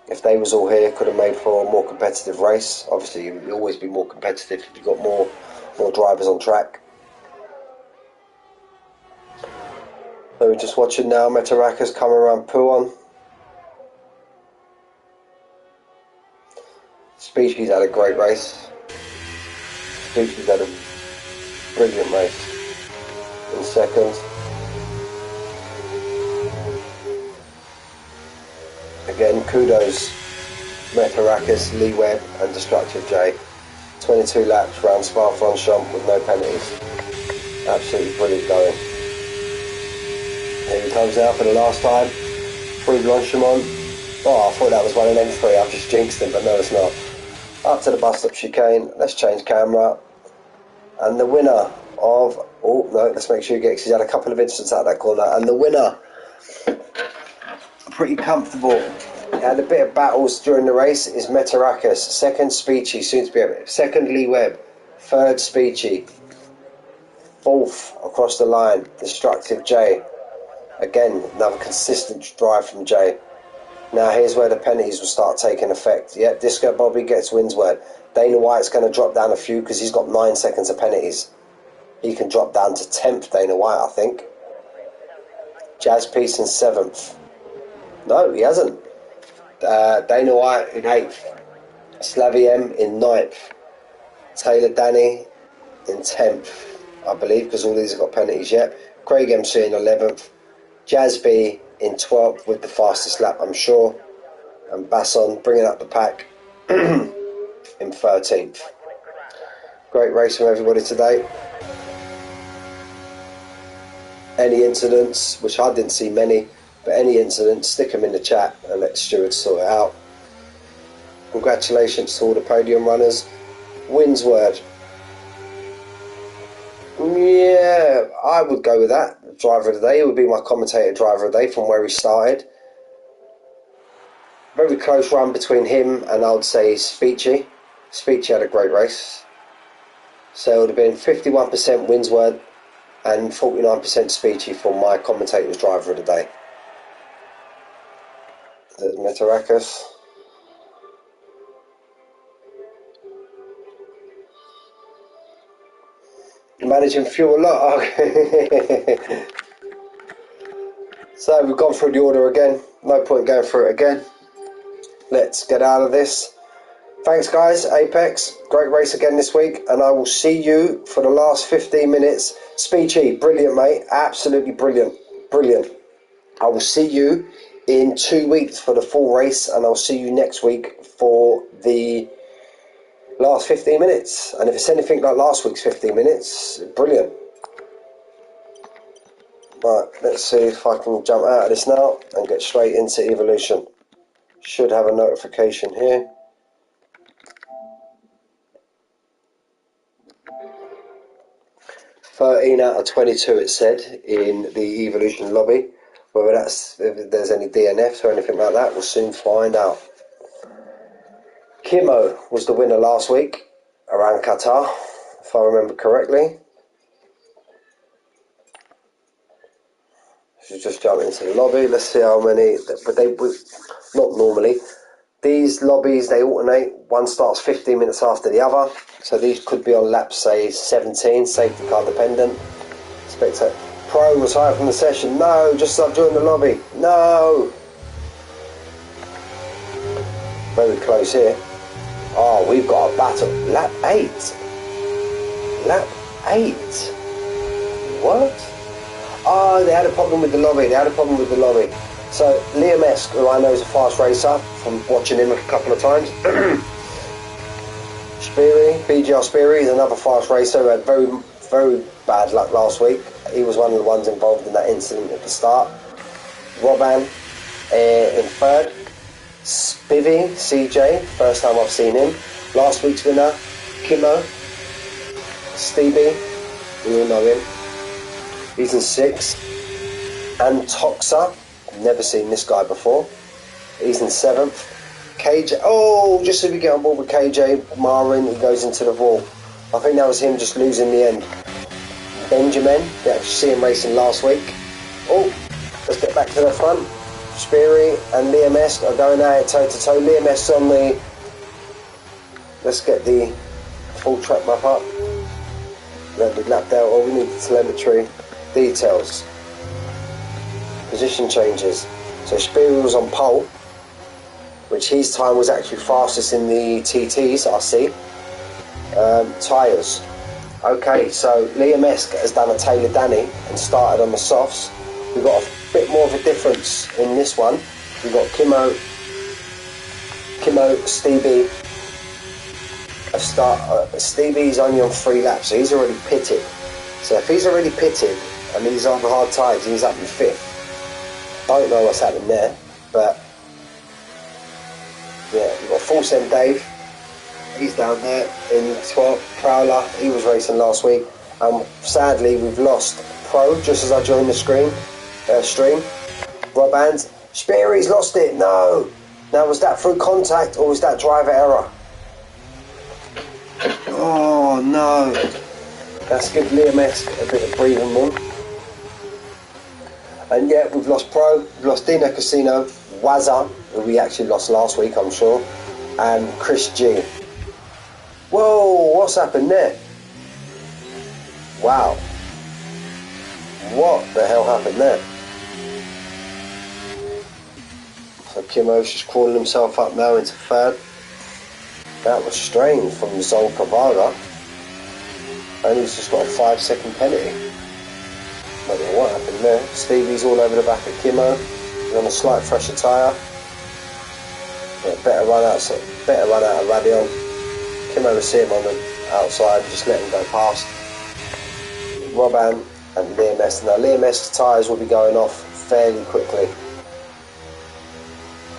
if they was all here, could have made for a more competitive race. Obviously, you'll always be more competitive if you've got more drivers on track. So we're just watching now, Metarakis coming around Puon. Species had a great race. Species had a brilliant race in 2nd. Again, kudos Metarakis, Lee Webb and Destructive J. 22 laps round Spa-Francorchamps with no penalties. Absolutely brilliant going. Here he comes out for the last time. Free Blanchimont. Oh, I thought that was one in M3. I've just jinxed him, but no, it's not. Up to the bus stop chicane. Let's change camera. And the winner of... Oh, no, let's make sure he gets... He's had a couple of incidents out of that corner. And the winner, pretty comfortable. He had a bit of battles during the race, is Metarakis. 2nd, Speechy, soon to be... 2nd, Lee Webb. 3rd, Speechy. 4th, across the line, Destructive J. Again, another consistent drive from J. Now here's where the penalties will start taking effect. Yeah, Disco Bobby gets Winsword. Dana White's going to drop down a few because he's got 9 seconds of penalties. He can drop down to 10th, Dana White, I think. Jazz Peace in 7th. No, he hasn't. Dana White in 8th. Slaviem in 9th. Taylor Danny in 10th, I believe, because all these have got penalties yet. Craig MC in 11th. Jazz B in 12th with the fastest lap, I'm sure. And Basson bringing up the pack in 13th. Great race from everybody today. Any incidents, which I didn't see many, but any incidents, stick them in the chat and let the stewards sort it out. Congratulations to all the podium runners. Winsword. Yeah, I would go with that. Driver of the day, it would be my commentator driver of the day from where he started. Very close run between him and I would say Speechy. Speechy had a great race. So it would have been 51% Winsword and 49% Speechy for my commentator's driver of the day. There's Metarakis. Managing fuel lot. Okay. So we've gone through the order again. No point going through it again. Let's get out of this. Thanks guys, Apex. Great race again this week. And I will see you for the last 15 minutes. Speechy, brilliant mate. Absolutely brilliant. Brilliant. I will see you in 2 weeks for the full race. And I'll see you next week for the last 15 minutes. And if it's anything like last week's 15 minutes, brilliant. Right, let's see if I can jump out of this now and get straight into Evolution. Should have a notification here. "13 out of 22" it said in the Evolution lobby. Whether that's, if there's any DNFs or anything like that, we'll soon find out. Kimo was the winner last week around Qatar. if I remember correctly. Should just jump into the lobby. Let's see how many. But they would not normally. These lobbies, they alternate. One starts 15 minutes after the other. So these could be on lap, say, 17, safety car dependent. Spectator. Pro retire from the session. No, just stop joining the lobby. No. Very close here. Oh, we've got a battle. Lap 8. Lap 8. What? Oh, they had a problem with the lobby. So Liam Esk, who I know is a fast racer from watching him a couple of times. Speary, PGR Speary is another fast racer who had very, very bad luck last week. He was one of the ones involved in that incident at the start. Robban in third. Spivvy, CJ, first time I've seen him. Last week's winner, Kimo. Stevie, we all know him. He's in sixth. And Toxa, never seen this guy before. He's in seventh. KJ, oh, just as we get on board with KJ, Marin, he goes into the wall. I think that was him just losing the end. Benjamin, we actually see him racing last week. Oh, let's get back to the front. Speary and Liam Esk are going at it toe to toe. Liam Esk's on the. Let's get the full track map up. Then we lapped out. Oh, we need the telemetry details. Position changes. So Speary was on pole, which his time was actually fastest in the TTs. I see. Tyres. Okay, so Liam Esk has done a Taylor Danny and started on the softs. We've got a bit more of a difference in this one. We've got Kimo, Stevie. Stevie's only on 3 laps, so he's already pitted. So if he's already pitted and he's on hard tyres, he's up in 5th. Don't know what's happened there, but yeah, we've got Full Send Dave. He's down there in 12th. Prowler, he was racing last week. Sadly, we've lost Pro just as I joined the stream. Rob Hands. Speary's lost it. No. Now, was that through contact or was that driver error? Oh no. Let's give Liam Esk a bit of breathing room. And yeah, we've lost Pro. We've lost Dino Casino, Wazza, who we actually lost last week, I'm sure, and Chris G. Whoa, what's happened there? Wow. What the hell happened there? So Kimo's just crawling himself up now into third. That was strange from Zolka Varga. And he's just got a 5-second penalty. Don't know what happened there. Stevie's all over the back of Kimo. He's on a slight fresher tyre. Yeah, better run out of Radion. Kimo was seeing him on the outside, just let him go past. Robban and Liam Esk. Now Liam Esk's tyres will be going off fairly quickly.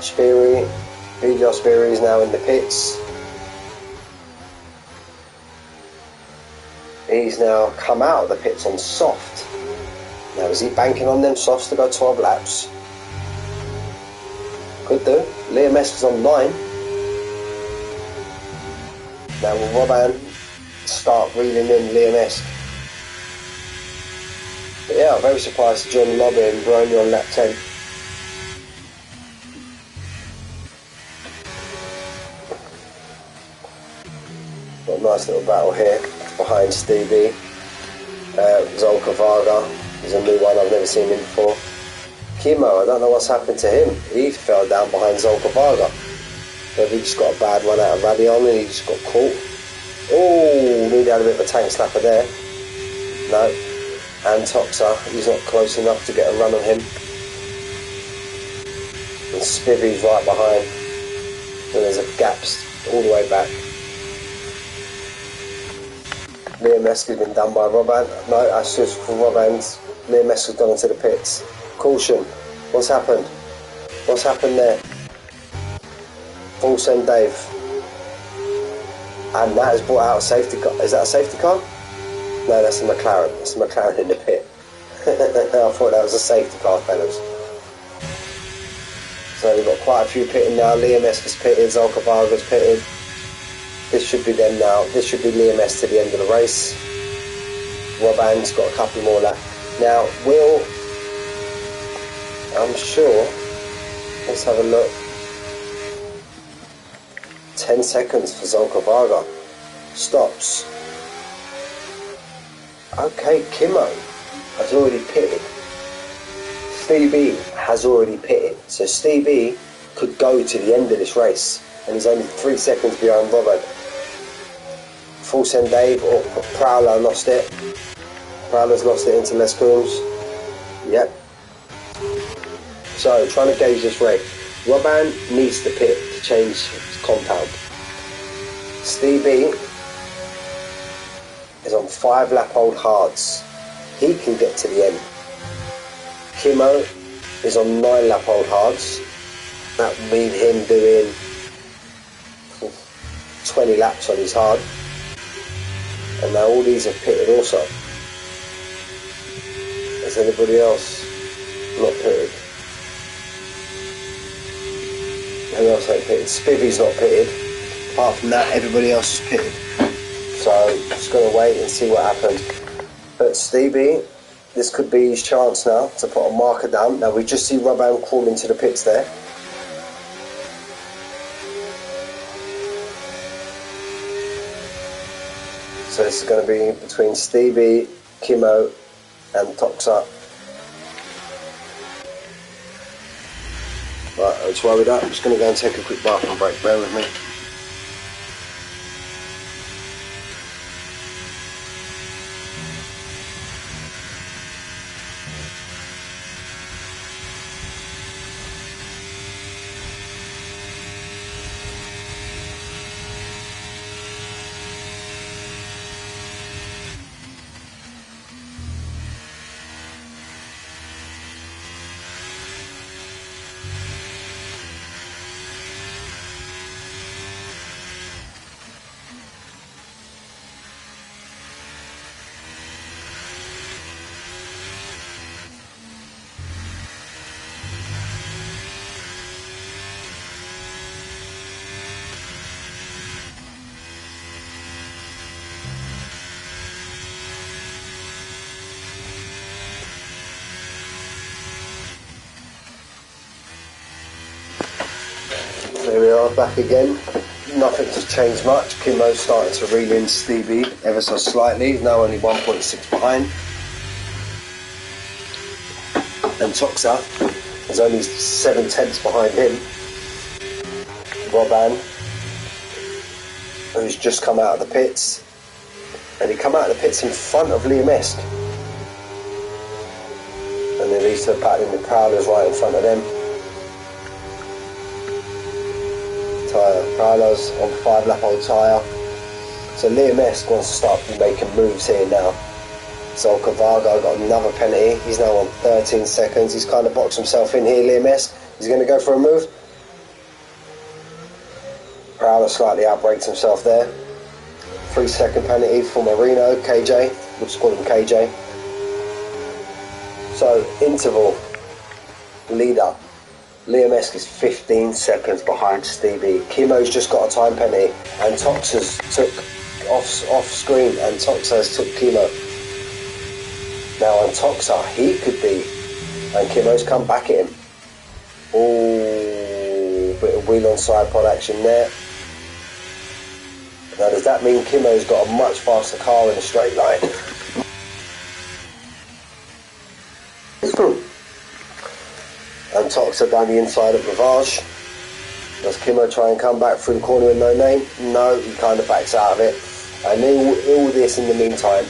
Speary, PGR Speary is now in the pits. He's now come out of the pits on soft. Now is he banking on them softs to go 12 laps? Could do. Liam Esk is on 9. Now will Robban start reeling in Liam Esk? But yeah, I'm very surprised to join the lobby and we're only on lap 10. Got a nice little battle here behind Stevie. Zolka Varga is a new one, I've never seen him before. Kimo, I don't know what's happened to him. He fell down behind Zolka Varga. Maybe he just got a bad run out of Radion and he just got caught. Oh, nearly had a bit of a tank slapper there. No. And Toxa, he's not close enough to get a run on him. And Spivvy's right behind. So there's a gap all the way back. Liam Esk has been done by Robban. No, that's just from Robban's. Liam Esk has gone into the pits. Caution. What's happened? What's happened there? Full Send Dave. And that has brought out a safety car. Is that a safety car? No, that's a McLaren. That's a McLaren in the pit. I thought that was a safety car, fellas. So we've got quite a few pitting now. Liam Esk is pitted. Zolka Varga's pitted. This should be them now. This should be Liam S to the end of the race. Robban's got a couple more laps. Now, I'm sure, let's have a look. 10 seconds for Zonka Varga. Stops. Okay, Kimmo has already pitted. Stevie has already pitted. So Stevie could go to the end of this race. And he's only 3 seconds behind Robert. Full send Dave, or Prowler lost it. Prowler's lost it into Les Coombs. Yep. So, trying to gauge this rate. Robban needs to pit to change his compound. Stevie is on 5 lap old hards. He can get to the end. Kimmo is on 9 lap old hards. That would mean him doing 20 laps on his hard. And now all these have pitted also. Has anybody else not pitted? Who else ain't pitted? Spivvy's not pitted. Apart from that, everybody else is pitted. So, just going to wait and see what happens. But Stevie, this could be his chance now to put a marker down. Now we just see Robban crawl into the pits there. So this is going to be between Stevie, Kimmo and Toxa. Right, let's worry that. I'm just going to go and take a quick bathroom break. Bear with me. There we are, back again. Nothing's changed much. Kimmo's starting to reel in Stevie ever so slightly. He's now only 1.6 behind. And Toxa is only 7/10 behind him. Robban, who's just come out of the pits. And he come out of the pits in front of Liam Esk. And then he's battling the Prowlers right in front of them. Prowlers on 5 lap old tyre. So Liam Esk wants to start making moves here now. So Varga got another penalty. He's now on 13 seconds. He's kind of boxed himself in here, Liam Esk. He's going to go for a move. Prowler slightly outbrakes himself there. 3-second penalty for Marino, KJ. We'll just call him KJ. So interval leader. Liam Esk is 15 seconds behind Stevie. Kimmo's just got a time penalty, and Toxa's took off screen, and Toxa's took Kimmo. Now on Toxa, he could be, and Kimmo's come back at him. Oh, bit of wheel on side pod action there. Now does that mean Kimmo's got a much faster car in a straight line? And Toxa down the inside of Ravage. Does Kimmo try and come back through the corner with no name? No, he kind of backs out of it. And all this in the meantime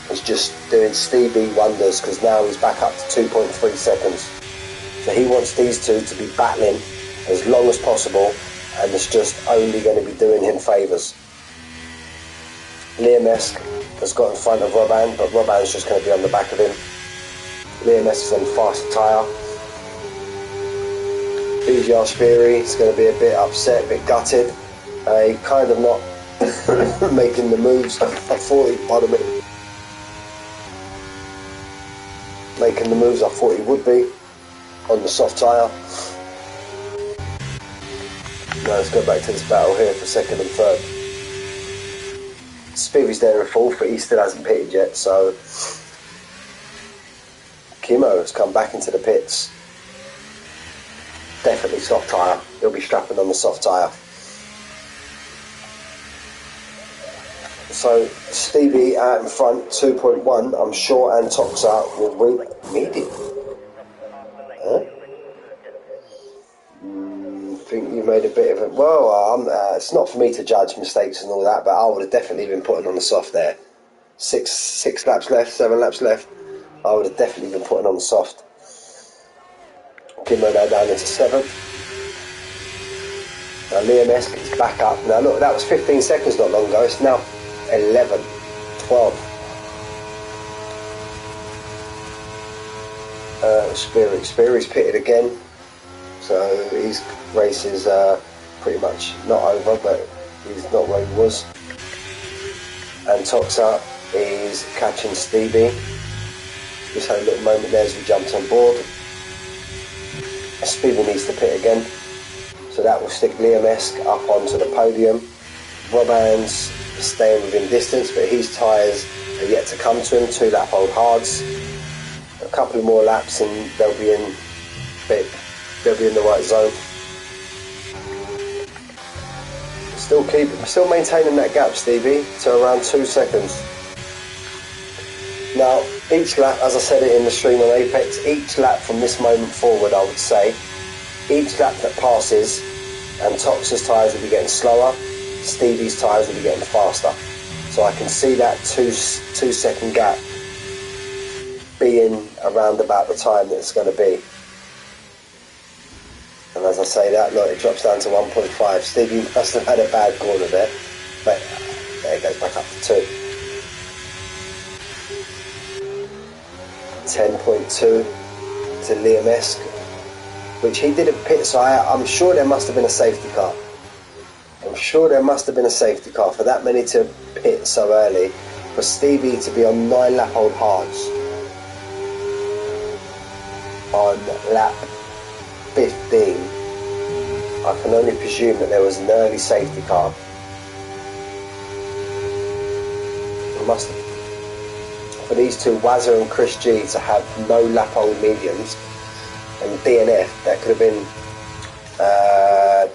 is just doing Stevie wonders, because now he's back up to 2.3 seconds. So he wants these two to be battling as long as possible, and it's just only going to be doing him favours. Liam Esk has got in front of Robban, but Robban's just going to be on the back of him. Liam Esk is on faster tyre. PGR Spheri is going to be a bit upset, a bit gutted. He kind of not making the moves. I thought he, pardon me, making the moves I thought he would be on the soft tyre. Now let's go back to this battle here for second and third. Speedy's there in fourth, but he still hasn't pitted yet, so Kimo has come back into the pits. Definitely soft tyre. He'll be strapping on the soft tyre. So Stevie out in front, 2.1. I'm sure Antoxa will win. Medium. Huh? I think you made a bit of a... Well, it's not for me to judge mistakes and all that, but I would have definitely been putting on the soft there. Six laps left, 7 laps left. I would have definitely been putting on the soft. Kimmo now down into 7th. Now Liam Esk is back up. Now look, that was 15 seconds not long ago. It's now 11, 12. Speary's pitted again. So his race is pretty much not over, but he's not where he was. And Toxa is catching Stevie. Just had a little moment there as we jumped on board. Stevie needs to pit again, so that will stick Liam Esk up onto the podium. Robban's staying within distance, but his tyres are yet to come to him. 2 lap old hards. A couple of more laps and they'll be in the right zone. Still maintaining that gap, Stevie, to around 2 seconds. Now, each lap, as I said it in the stream on Apex, each lap from this moment forward, I would say, each lap that passes, and Tox's tyres will be getting slower, Stevie's tyres will be getting faster. So I can see that 2 second gap being around about the time that it's going to be. And as I say that, look, it drops down to 1.5. Stevie must have had a bad corner there, but there it goes back up to 2. 10.2 to Liam Esk, which he didn't pit, so I'm sure there must have been a safety car. I'm sure there must have been a safety car for that many to pit so early, for Stevie to be on 9 lap old hards on lap 15. I can only presume that there was an early safety car. It must have. For these two, Wazza and Chris G, to have no lap old mediums and DNF, that could have been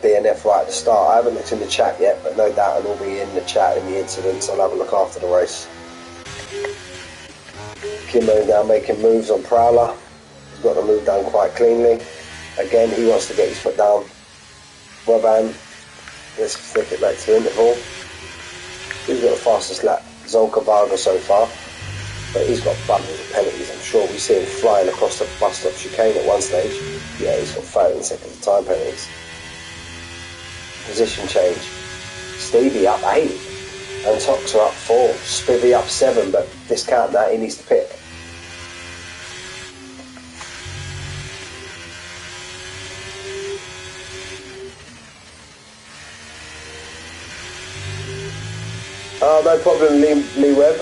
DNF right at the start. I haven't looked in the chat yet, but no doubt it'll all be in the chat in the incidents. I'll have a look after the race. Kimmo now making moves on Prowler. He's got the move down quite cleanly. Again, he wants to get his foot down. Robban, let's flick it back to interval. He's got the fastest lap, Zolka Varga so far, but he's got buttons of penalties. I'm sure we see him flying across the bus stop chicane at one stage. Yeah, he's got 13 seconds of time penalties. Position change. Stevie up 8, and Toxa up 4. Spivvy up 7, but discount that, he needs to pit. No problem, Lee Webb.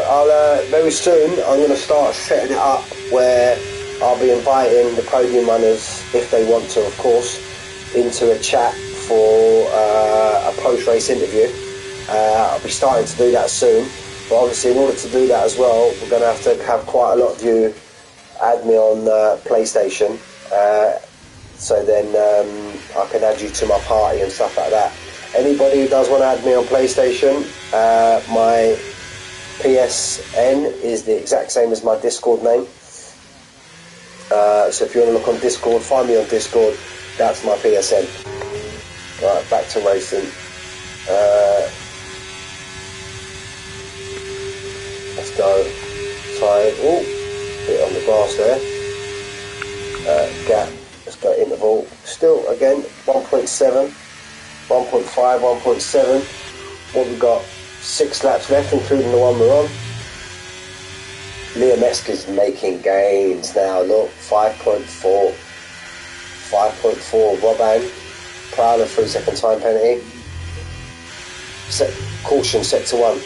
Very soon I'm going to start setting it up where I'll be inviting the podium runners, if they want to of course, into a chat for a post-race interview. I'll be starting to do that soon, but obviously in order to do that as well, we're going to have quite a lot of you add me on PlayStation, so then I can add you to my party and stuff like that. Anybody who does want to add me on PlayStation, my PSN is the exact same as my Discord name. So if you want to look on Discord, find me on Discord, that's my PSN. Right, back to racing. Let's go. Time. Oh, bit on the grass there. Gap. Let's go interval. Still, again, 1.7. 1.5, 1.7. What we've got? 6 laps left, including the one we're on. Liam Esk is making gains now. Look, 5.4. 5.4. Robban. Prowler 3 second time penalty. Caution set to 1.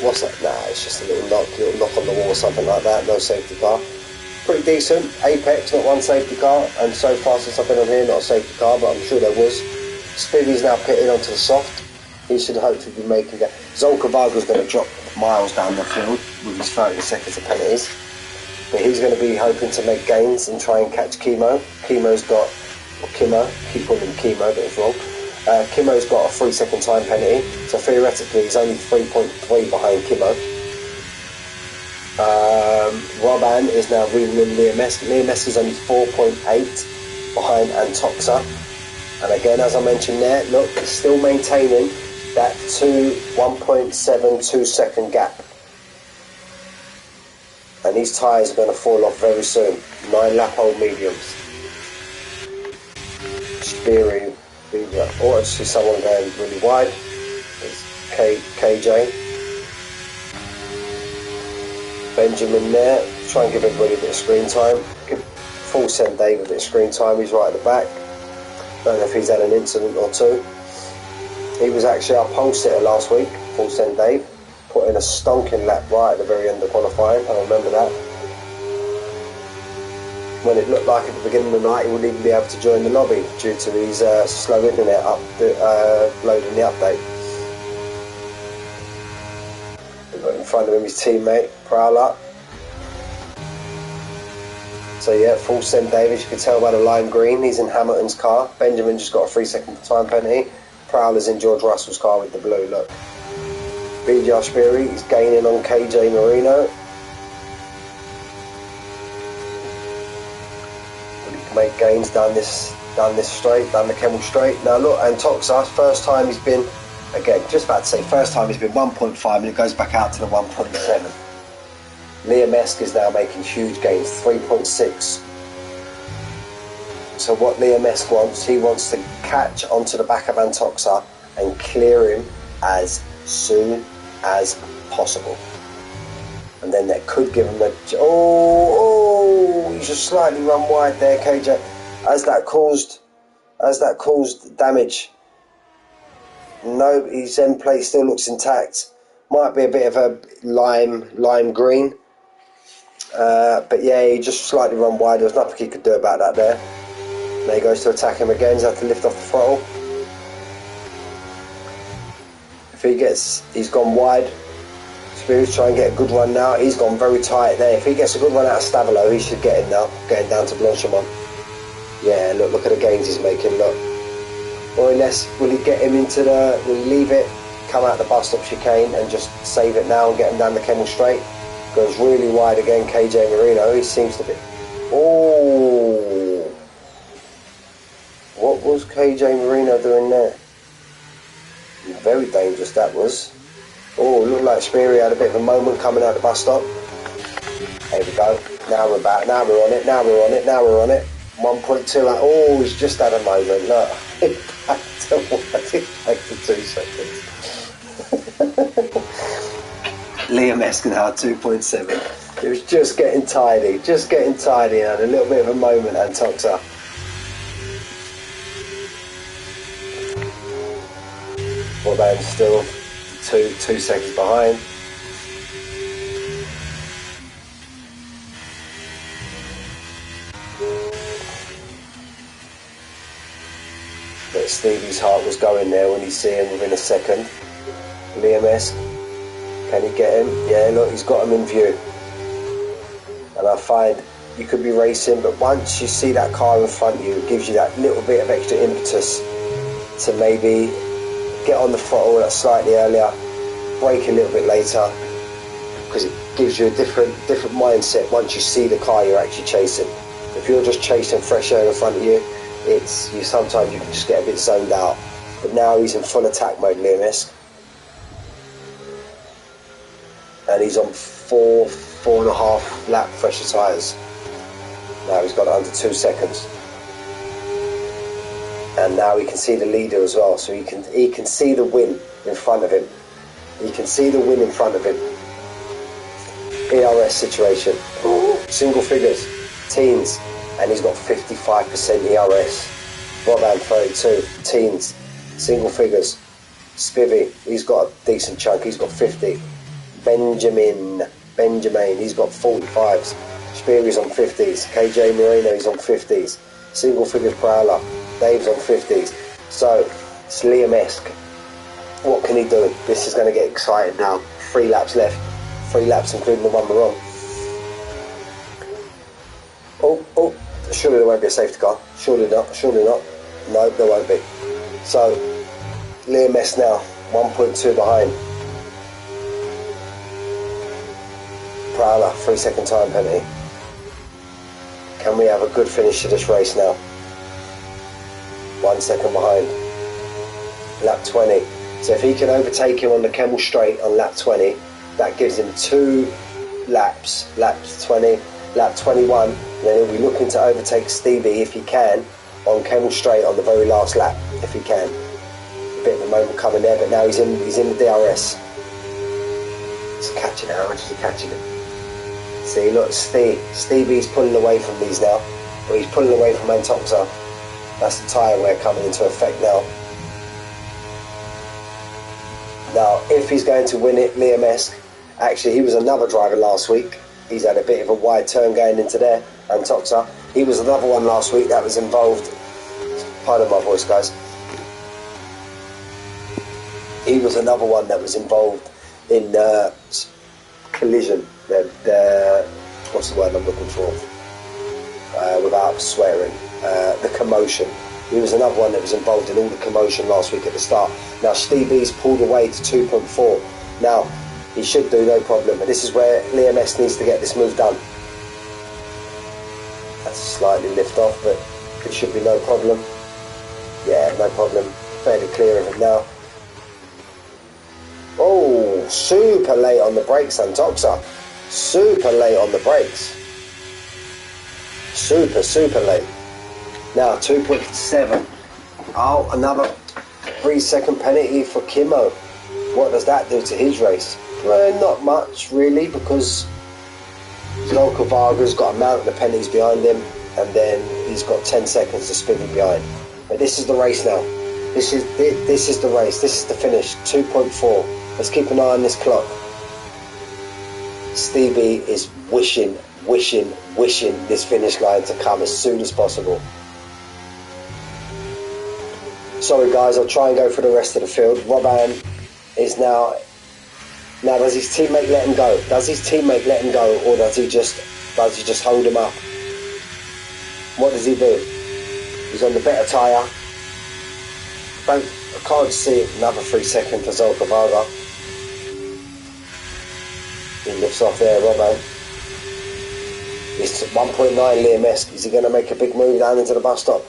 What's that? Nah, it's just a little knock on the wall or something like that. No safety car. Pretty decent. Apex, not one safety car. And so far since I've been on here, not a safety car, but I'm sure there was. Spivvy's now pitting onto the soft. He should hopefully be making that. Zolka Varga's going to drop miles down the field with his 30 seconds of penalties. But he's going to be hoping to make gains and try and catch Chemo. Chemo's got, or Kimo, keep calling him Chemo, but it's wrong. Kimo's got a 3-second time penalty, so theoretically he's only 3.3 behind Kimo. Robban is now reading in Liam Esk. Liam Esk is only 4.8 behind Antoxa. And again, as I mentioned there, look, it's still maintaining that 1.72 second gap. And these tyres are going to fall off very soon. 9 lap old mediums. Speary, or I see someone going really wide. It's KJ. Benjamin there. Try and give everybody a bit of screen time. Give full send Dave a bit of screen time. He's right at the back. Don't know if he's had an incident or two. He was actually our pole sitter last week, full send Dave. Put in a stonking lap right at the very end of qualifying. I remember that. When it looked like at the beginning of the night he wouldn't even be able to join the lobby due to his slow internet loading the update. In front of him his teammate Prowler. So yeah, full send Dave, as you can tell by the lime green, he's in Hamilton's car. Benjamin just got a 3-second time penalty. Prowler's in George Russell's car with the blue, look. PGR Speary is gaining on KJ Marino. Make gains down this straight, down the Kemmel straight. Now look, Antoxa, first time he's been, again, just about to say, first time he's been 1.5 and it goes back out to the 1.7. Liam Esk is now making huge gains, 3.6. So what Liam Esk wants, he wants to catch onto the back of Antoxa and clear him as soon as possible. And then that could give him a... Oh, he's just slightly run wide there, KJ. Has that caused damage? No, his end plate still looks intact. Might be a bit of a lime green. But yeah, he just slightly run wide. There was nothing he could do about that there. Now he goes to attack him again. He's had to lift off the throttle. If he's gone wide. Spears try and get a good run now. He's gone very tight there. If he gets a good run out of Stavilo, he should get him now. Getting down to Blanchimont. Yeah, look at the gains he's making, look. Or unless, will he get him into the... Will he leave it, come out the bus stop chicane and just save it now and get him down the Kemmel straight? Goes really wide again, KJ Marino. He seems to be... Oh! What was KJ Marino doing there? Very dangerous that was. Oh, looked like Speary had a bit of a moment coming out the bus stop. There we go. Now we're back. Now we're on it. Now we're on it. Now we're on it. 1.2. Oh, he's just had a moment. Look. Back to 2 seconds. Liam Esk now 2.7. It was just getting tidy. Just getting tidy. And a little bit of a moment, Antoxa. Well, then still... Two seconds behind. But Stevie's heart was going there when he's seeing him within a second. Liam Esk, can he get him? Yeah, look, he's got him in view. And I find you could be racing, but once you see that car in front of you, it gives you that little bit of extra impetus to maybe get on the throttle slightly earlier, brake a little bit later, because it gives you a different mindset once you see the car you're actually chasing. If you're just chasing fresh air in front of you, sometimes you can just get a bit zoned out. But now he's in full attack mode, Liam Esk. And he's on 4.5 lap fresher tyres. Now he's got it under 2 seconds. And now he can see the leader as well, so he can see the win in front of him. He can see the win in front of him. ERS situation. Single figures. Teens. And he's got 55% ERS. Robban 32. Teens. Single figures. Spivvy. He's got a decent chunk. He's got 50. Benjamin. He's got 45s. Speary's on 50s. KJ Marino is on 50s. Single figures Prowler. Dave's on 50s. So It's Liam-esque. What can he do? This is going to get exciting now. 3 laps left. 3 laps including the one we're on. Oh, surely there won't be a safety car. Surely not. No, there won't be. So, Liam-esque now. 1.2 behind. Prowler, 3-second time penalty. Can we have a good finish to this race now? 1 second behind. Lap 20. So if he can overtake him on the Kemmel Straight on lap 20, that gives him 2 laps. Lap 20, lap 21. Then he'll be looking to overtake Stevie if he can on Kemmel Straight on the very last lap, if he can. A bit of a moment coming there, but now he's in the DRS. He's catching it. How much is he catching it? See, look, Stevie's pulling away from these now. Or he's pulling away from Antoxa. That's the tyre wear coming into effect now. Now, if he's going to win it, Liam-esque, actually he was another driver last week. He's had a bit of a wide turn going into there, Antoxa. He was another one last week that was involved. Pardon my voice, guys. He was another one that was involved in collision. What's the word I'm looking for? Without swearing, the commotion. He was another one that was involved in all the commotion last week at the start. Now Stevie's pulled away to 2.4. Now he should do no problem, but this is where Liam-esque needs to get this move done. That's a slightly lift off, but it should be no problem. Yeah, no problem. Fairly clear of him now. Oh, super late on the brakes, Antoxa. Super late on the brakes. Super late. Now 2.7. Oh, another 3-second penalty for Kimmo. What does that do to his race? Well, not much really, because Zolko Varga's got a mountain of penalties behind him, and then he's got 10 seconds to spin him behind. But this is the race now. This is the race. This is the finish. 2.4. Let's keep an eye on this clock. Stevie is wishing this finish line to come as soon as possible. Sorry guys, I'll try and go for the rest of the field. Robin is now does his teammate let him go? Does his teammate let him go, or does he just hold him up? What does he do? He's on the better tyre. I can't see it. Another 3 seconds for Zolko Varga. He lifts off there, Robbo. It's 1.9 Liam-esque. Is he going to make a big move down into the bus stop?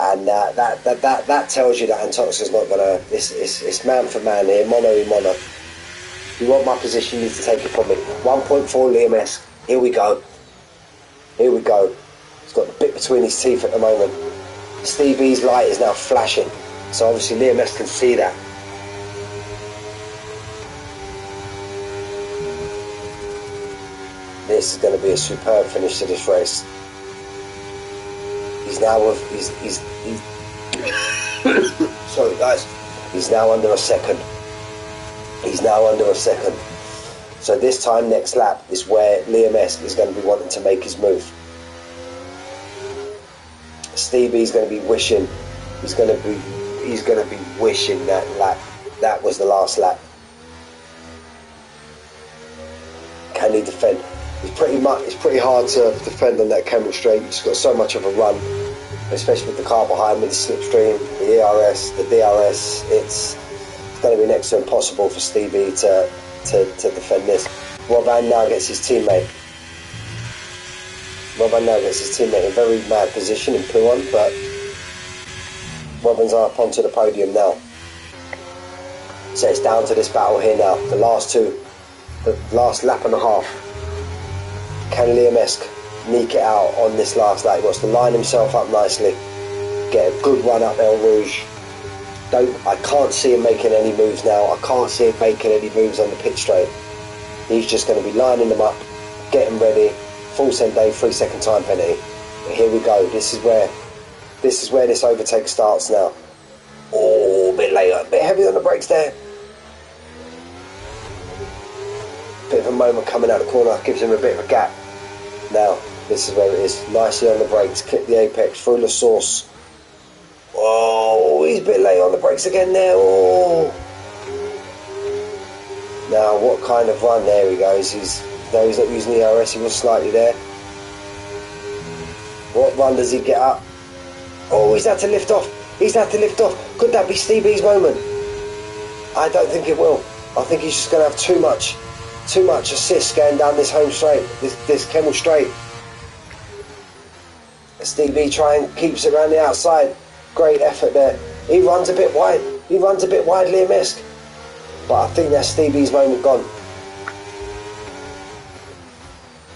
And that tells you that Antoxa's not going to... It's man for man here, mono y mono. If you want my position, you need to take it from me. 1.4 Liam-esque. Here we go. Here we go. He's got the bit between his teeth at the moment. Stevie's light is now flashing. So obviously Liam-esque can see that. This is going to be a superb finish to this race. He's now sorry guys. He's now under a second. He's now under a second. So this time next lap is where Liam-esque is going to be wanting to make his move. Stevie's going to be wishing. He's going to be wishing that was the last lap. Can he defend? It's pretty hard to defend on that Kemmel Straight. He's got so much of a run, especially with the car behind, with the slipstream, the ERS, the DRS. It's going to be next to impossible for Stevie to defend this. Robin now gets his teammate. Robin now gets his teammate in a very mad position in P1, but Robin's up onto the podium now. So it's down to this battle here now. The last lap and a half. Can Liam-esque sneak it out on this last lap? He wants to line himself up nicely, get a good run up El Rouge. I can't see him making any moves now. I can't see him making any moves on the pit straight. He's just going to be lining them up, getting ready. Full send day, 3 second time penalty. But here we go. This is where this overtake starts now. Oh, a bit later, a bit heavy on the brakes there. Bit of a moment coming out the corner, gives him a bit of a gap. Now, this is where it is. Nicely on the brakes, clip the apex, through the source. Oh, he's bit late on the brakes again there. Oh. Now, what kind of run? There he goes. Though he's not using the ERS, he was slightly there. What run does he get up? Oh, he's had to lift off. He's had to lift off. Could that be Stevie's moment? I don't think it will. I think he's just going to have too much assist going down this home straight, this Kemmel straight. Stevie keeps it around the outside. Great effort there. He runs a bit wide. Liam-esque. But I think that's Stevie's moment gone.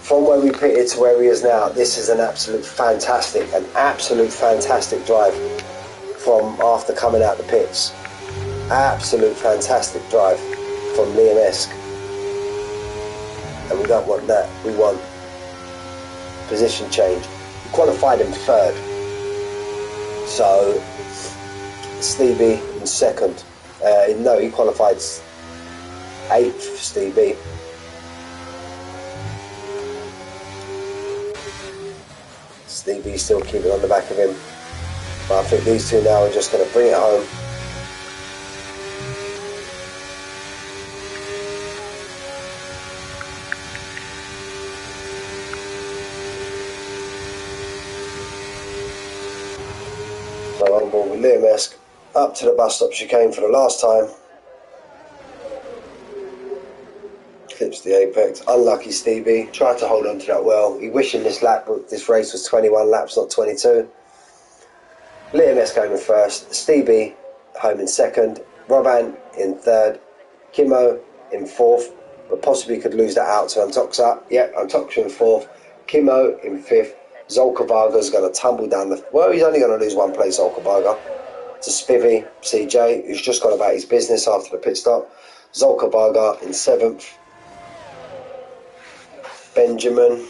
From where we pitted to where he is now, this is an absolute fantastic drive from after coming out the pits. Absolute fantastic drive from Liam-esque. And we don't want that. We want position change. We qualified him third. So Stevie in second. No, he qualified 8th, Stevie. Stevie still keeping on the back of him. But I think these two now are just going to bring it home. So on board with Liam-esque, up to the bus stop she came for the last time. Clips the apex. Unlucky Stevie. Tried to hold on to that well. He wishing this race was 21 laps, not 22. Liam-esque home in first. Stevie home in second. Robban in third. Kimmo in fourth, but possibly could lose that out to Antoxa. Yep, Antoxa in fourth. Kimmo in fifth. Zolkavaga's going to tumble down well, he's only going to lose one place, Zolkavaga, to Spivey, CJ, who's just gone about his business after the pit stop. Zolkavaga in seventh. Benjamin.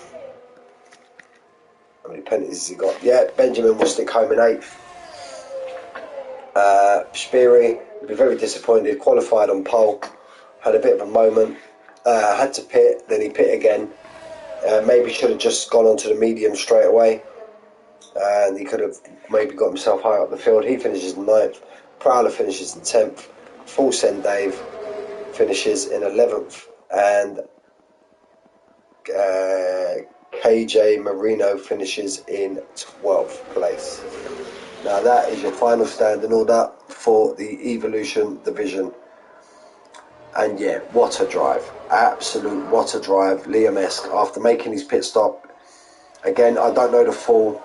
How many penalties has he got? Yeah, Benjamin will stick home in eighth. Spiri will be very disappointed. Qualified on pole. Had a bit of a moment. Had to pit, then he pit again. Maybe should have just gone onto the medium straight away. And he could have maybe got himself higher up the field. He finishes in 9th. Prowler finishes in 10th. Full Send Dave finishes in 11th. And KJ Marino finishes in 12th place. Now that is your final standing order for the Evolution division. And yeah, what a drive. Absolute what a drive. Liam-esque after making his pit stop. Again, I don't know the full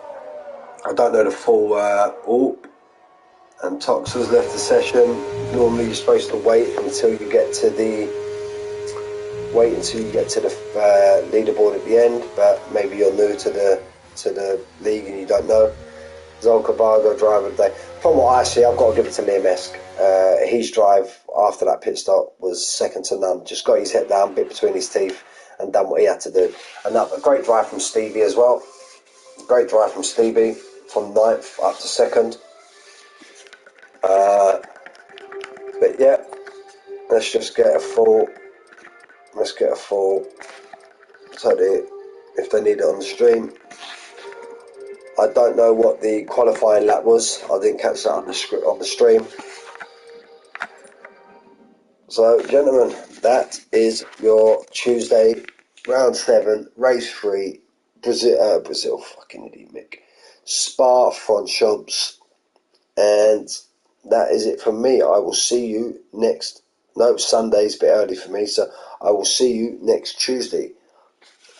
and Tox has left the session. Normally you're supposed to wait until you get to the leaderboard at the end, but maybe you're new to the league and you don't know. Zolkavaga driver of the day. From what I see, I've got to give it to Liam-esque. His drive after that pit stop was second to none. Just got his head down, bit between his teeth, and done what he had to do. And that a great drive from Stevie as well. Great drive from Stevie from 9th up to 2nd. But yeah, let's get a full. So if they need it on the stream. I don't know what the qualifying lap was. I didn't catch that on the stream. So, gentlemen, that is your Tuesday, round 7, race 3, Brazil, fucking idiot, Mick. Spa-Francorchamps. And that is it from me. I will see you Sunday's a bit early for me, so I will see you next Tuesday.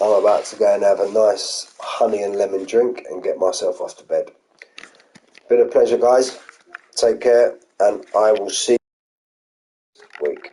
I'm about to go and have a nice honey and lemon drink and get myself off to bed. Been a pleasure, guys. Take care, and I will see you next week.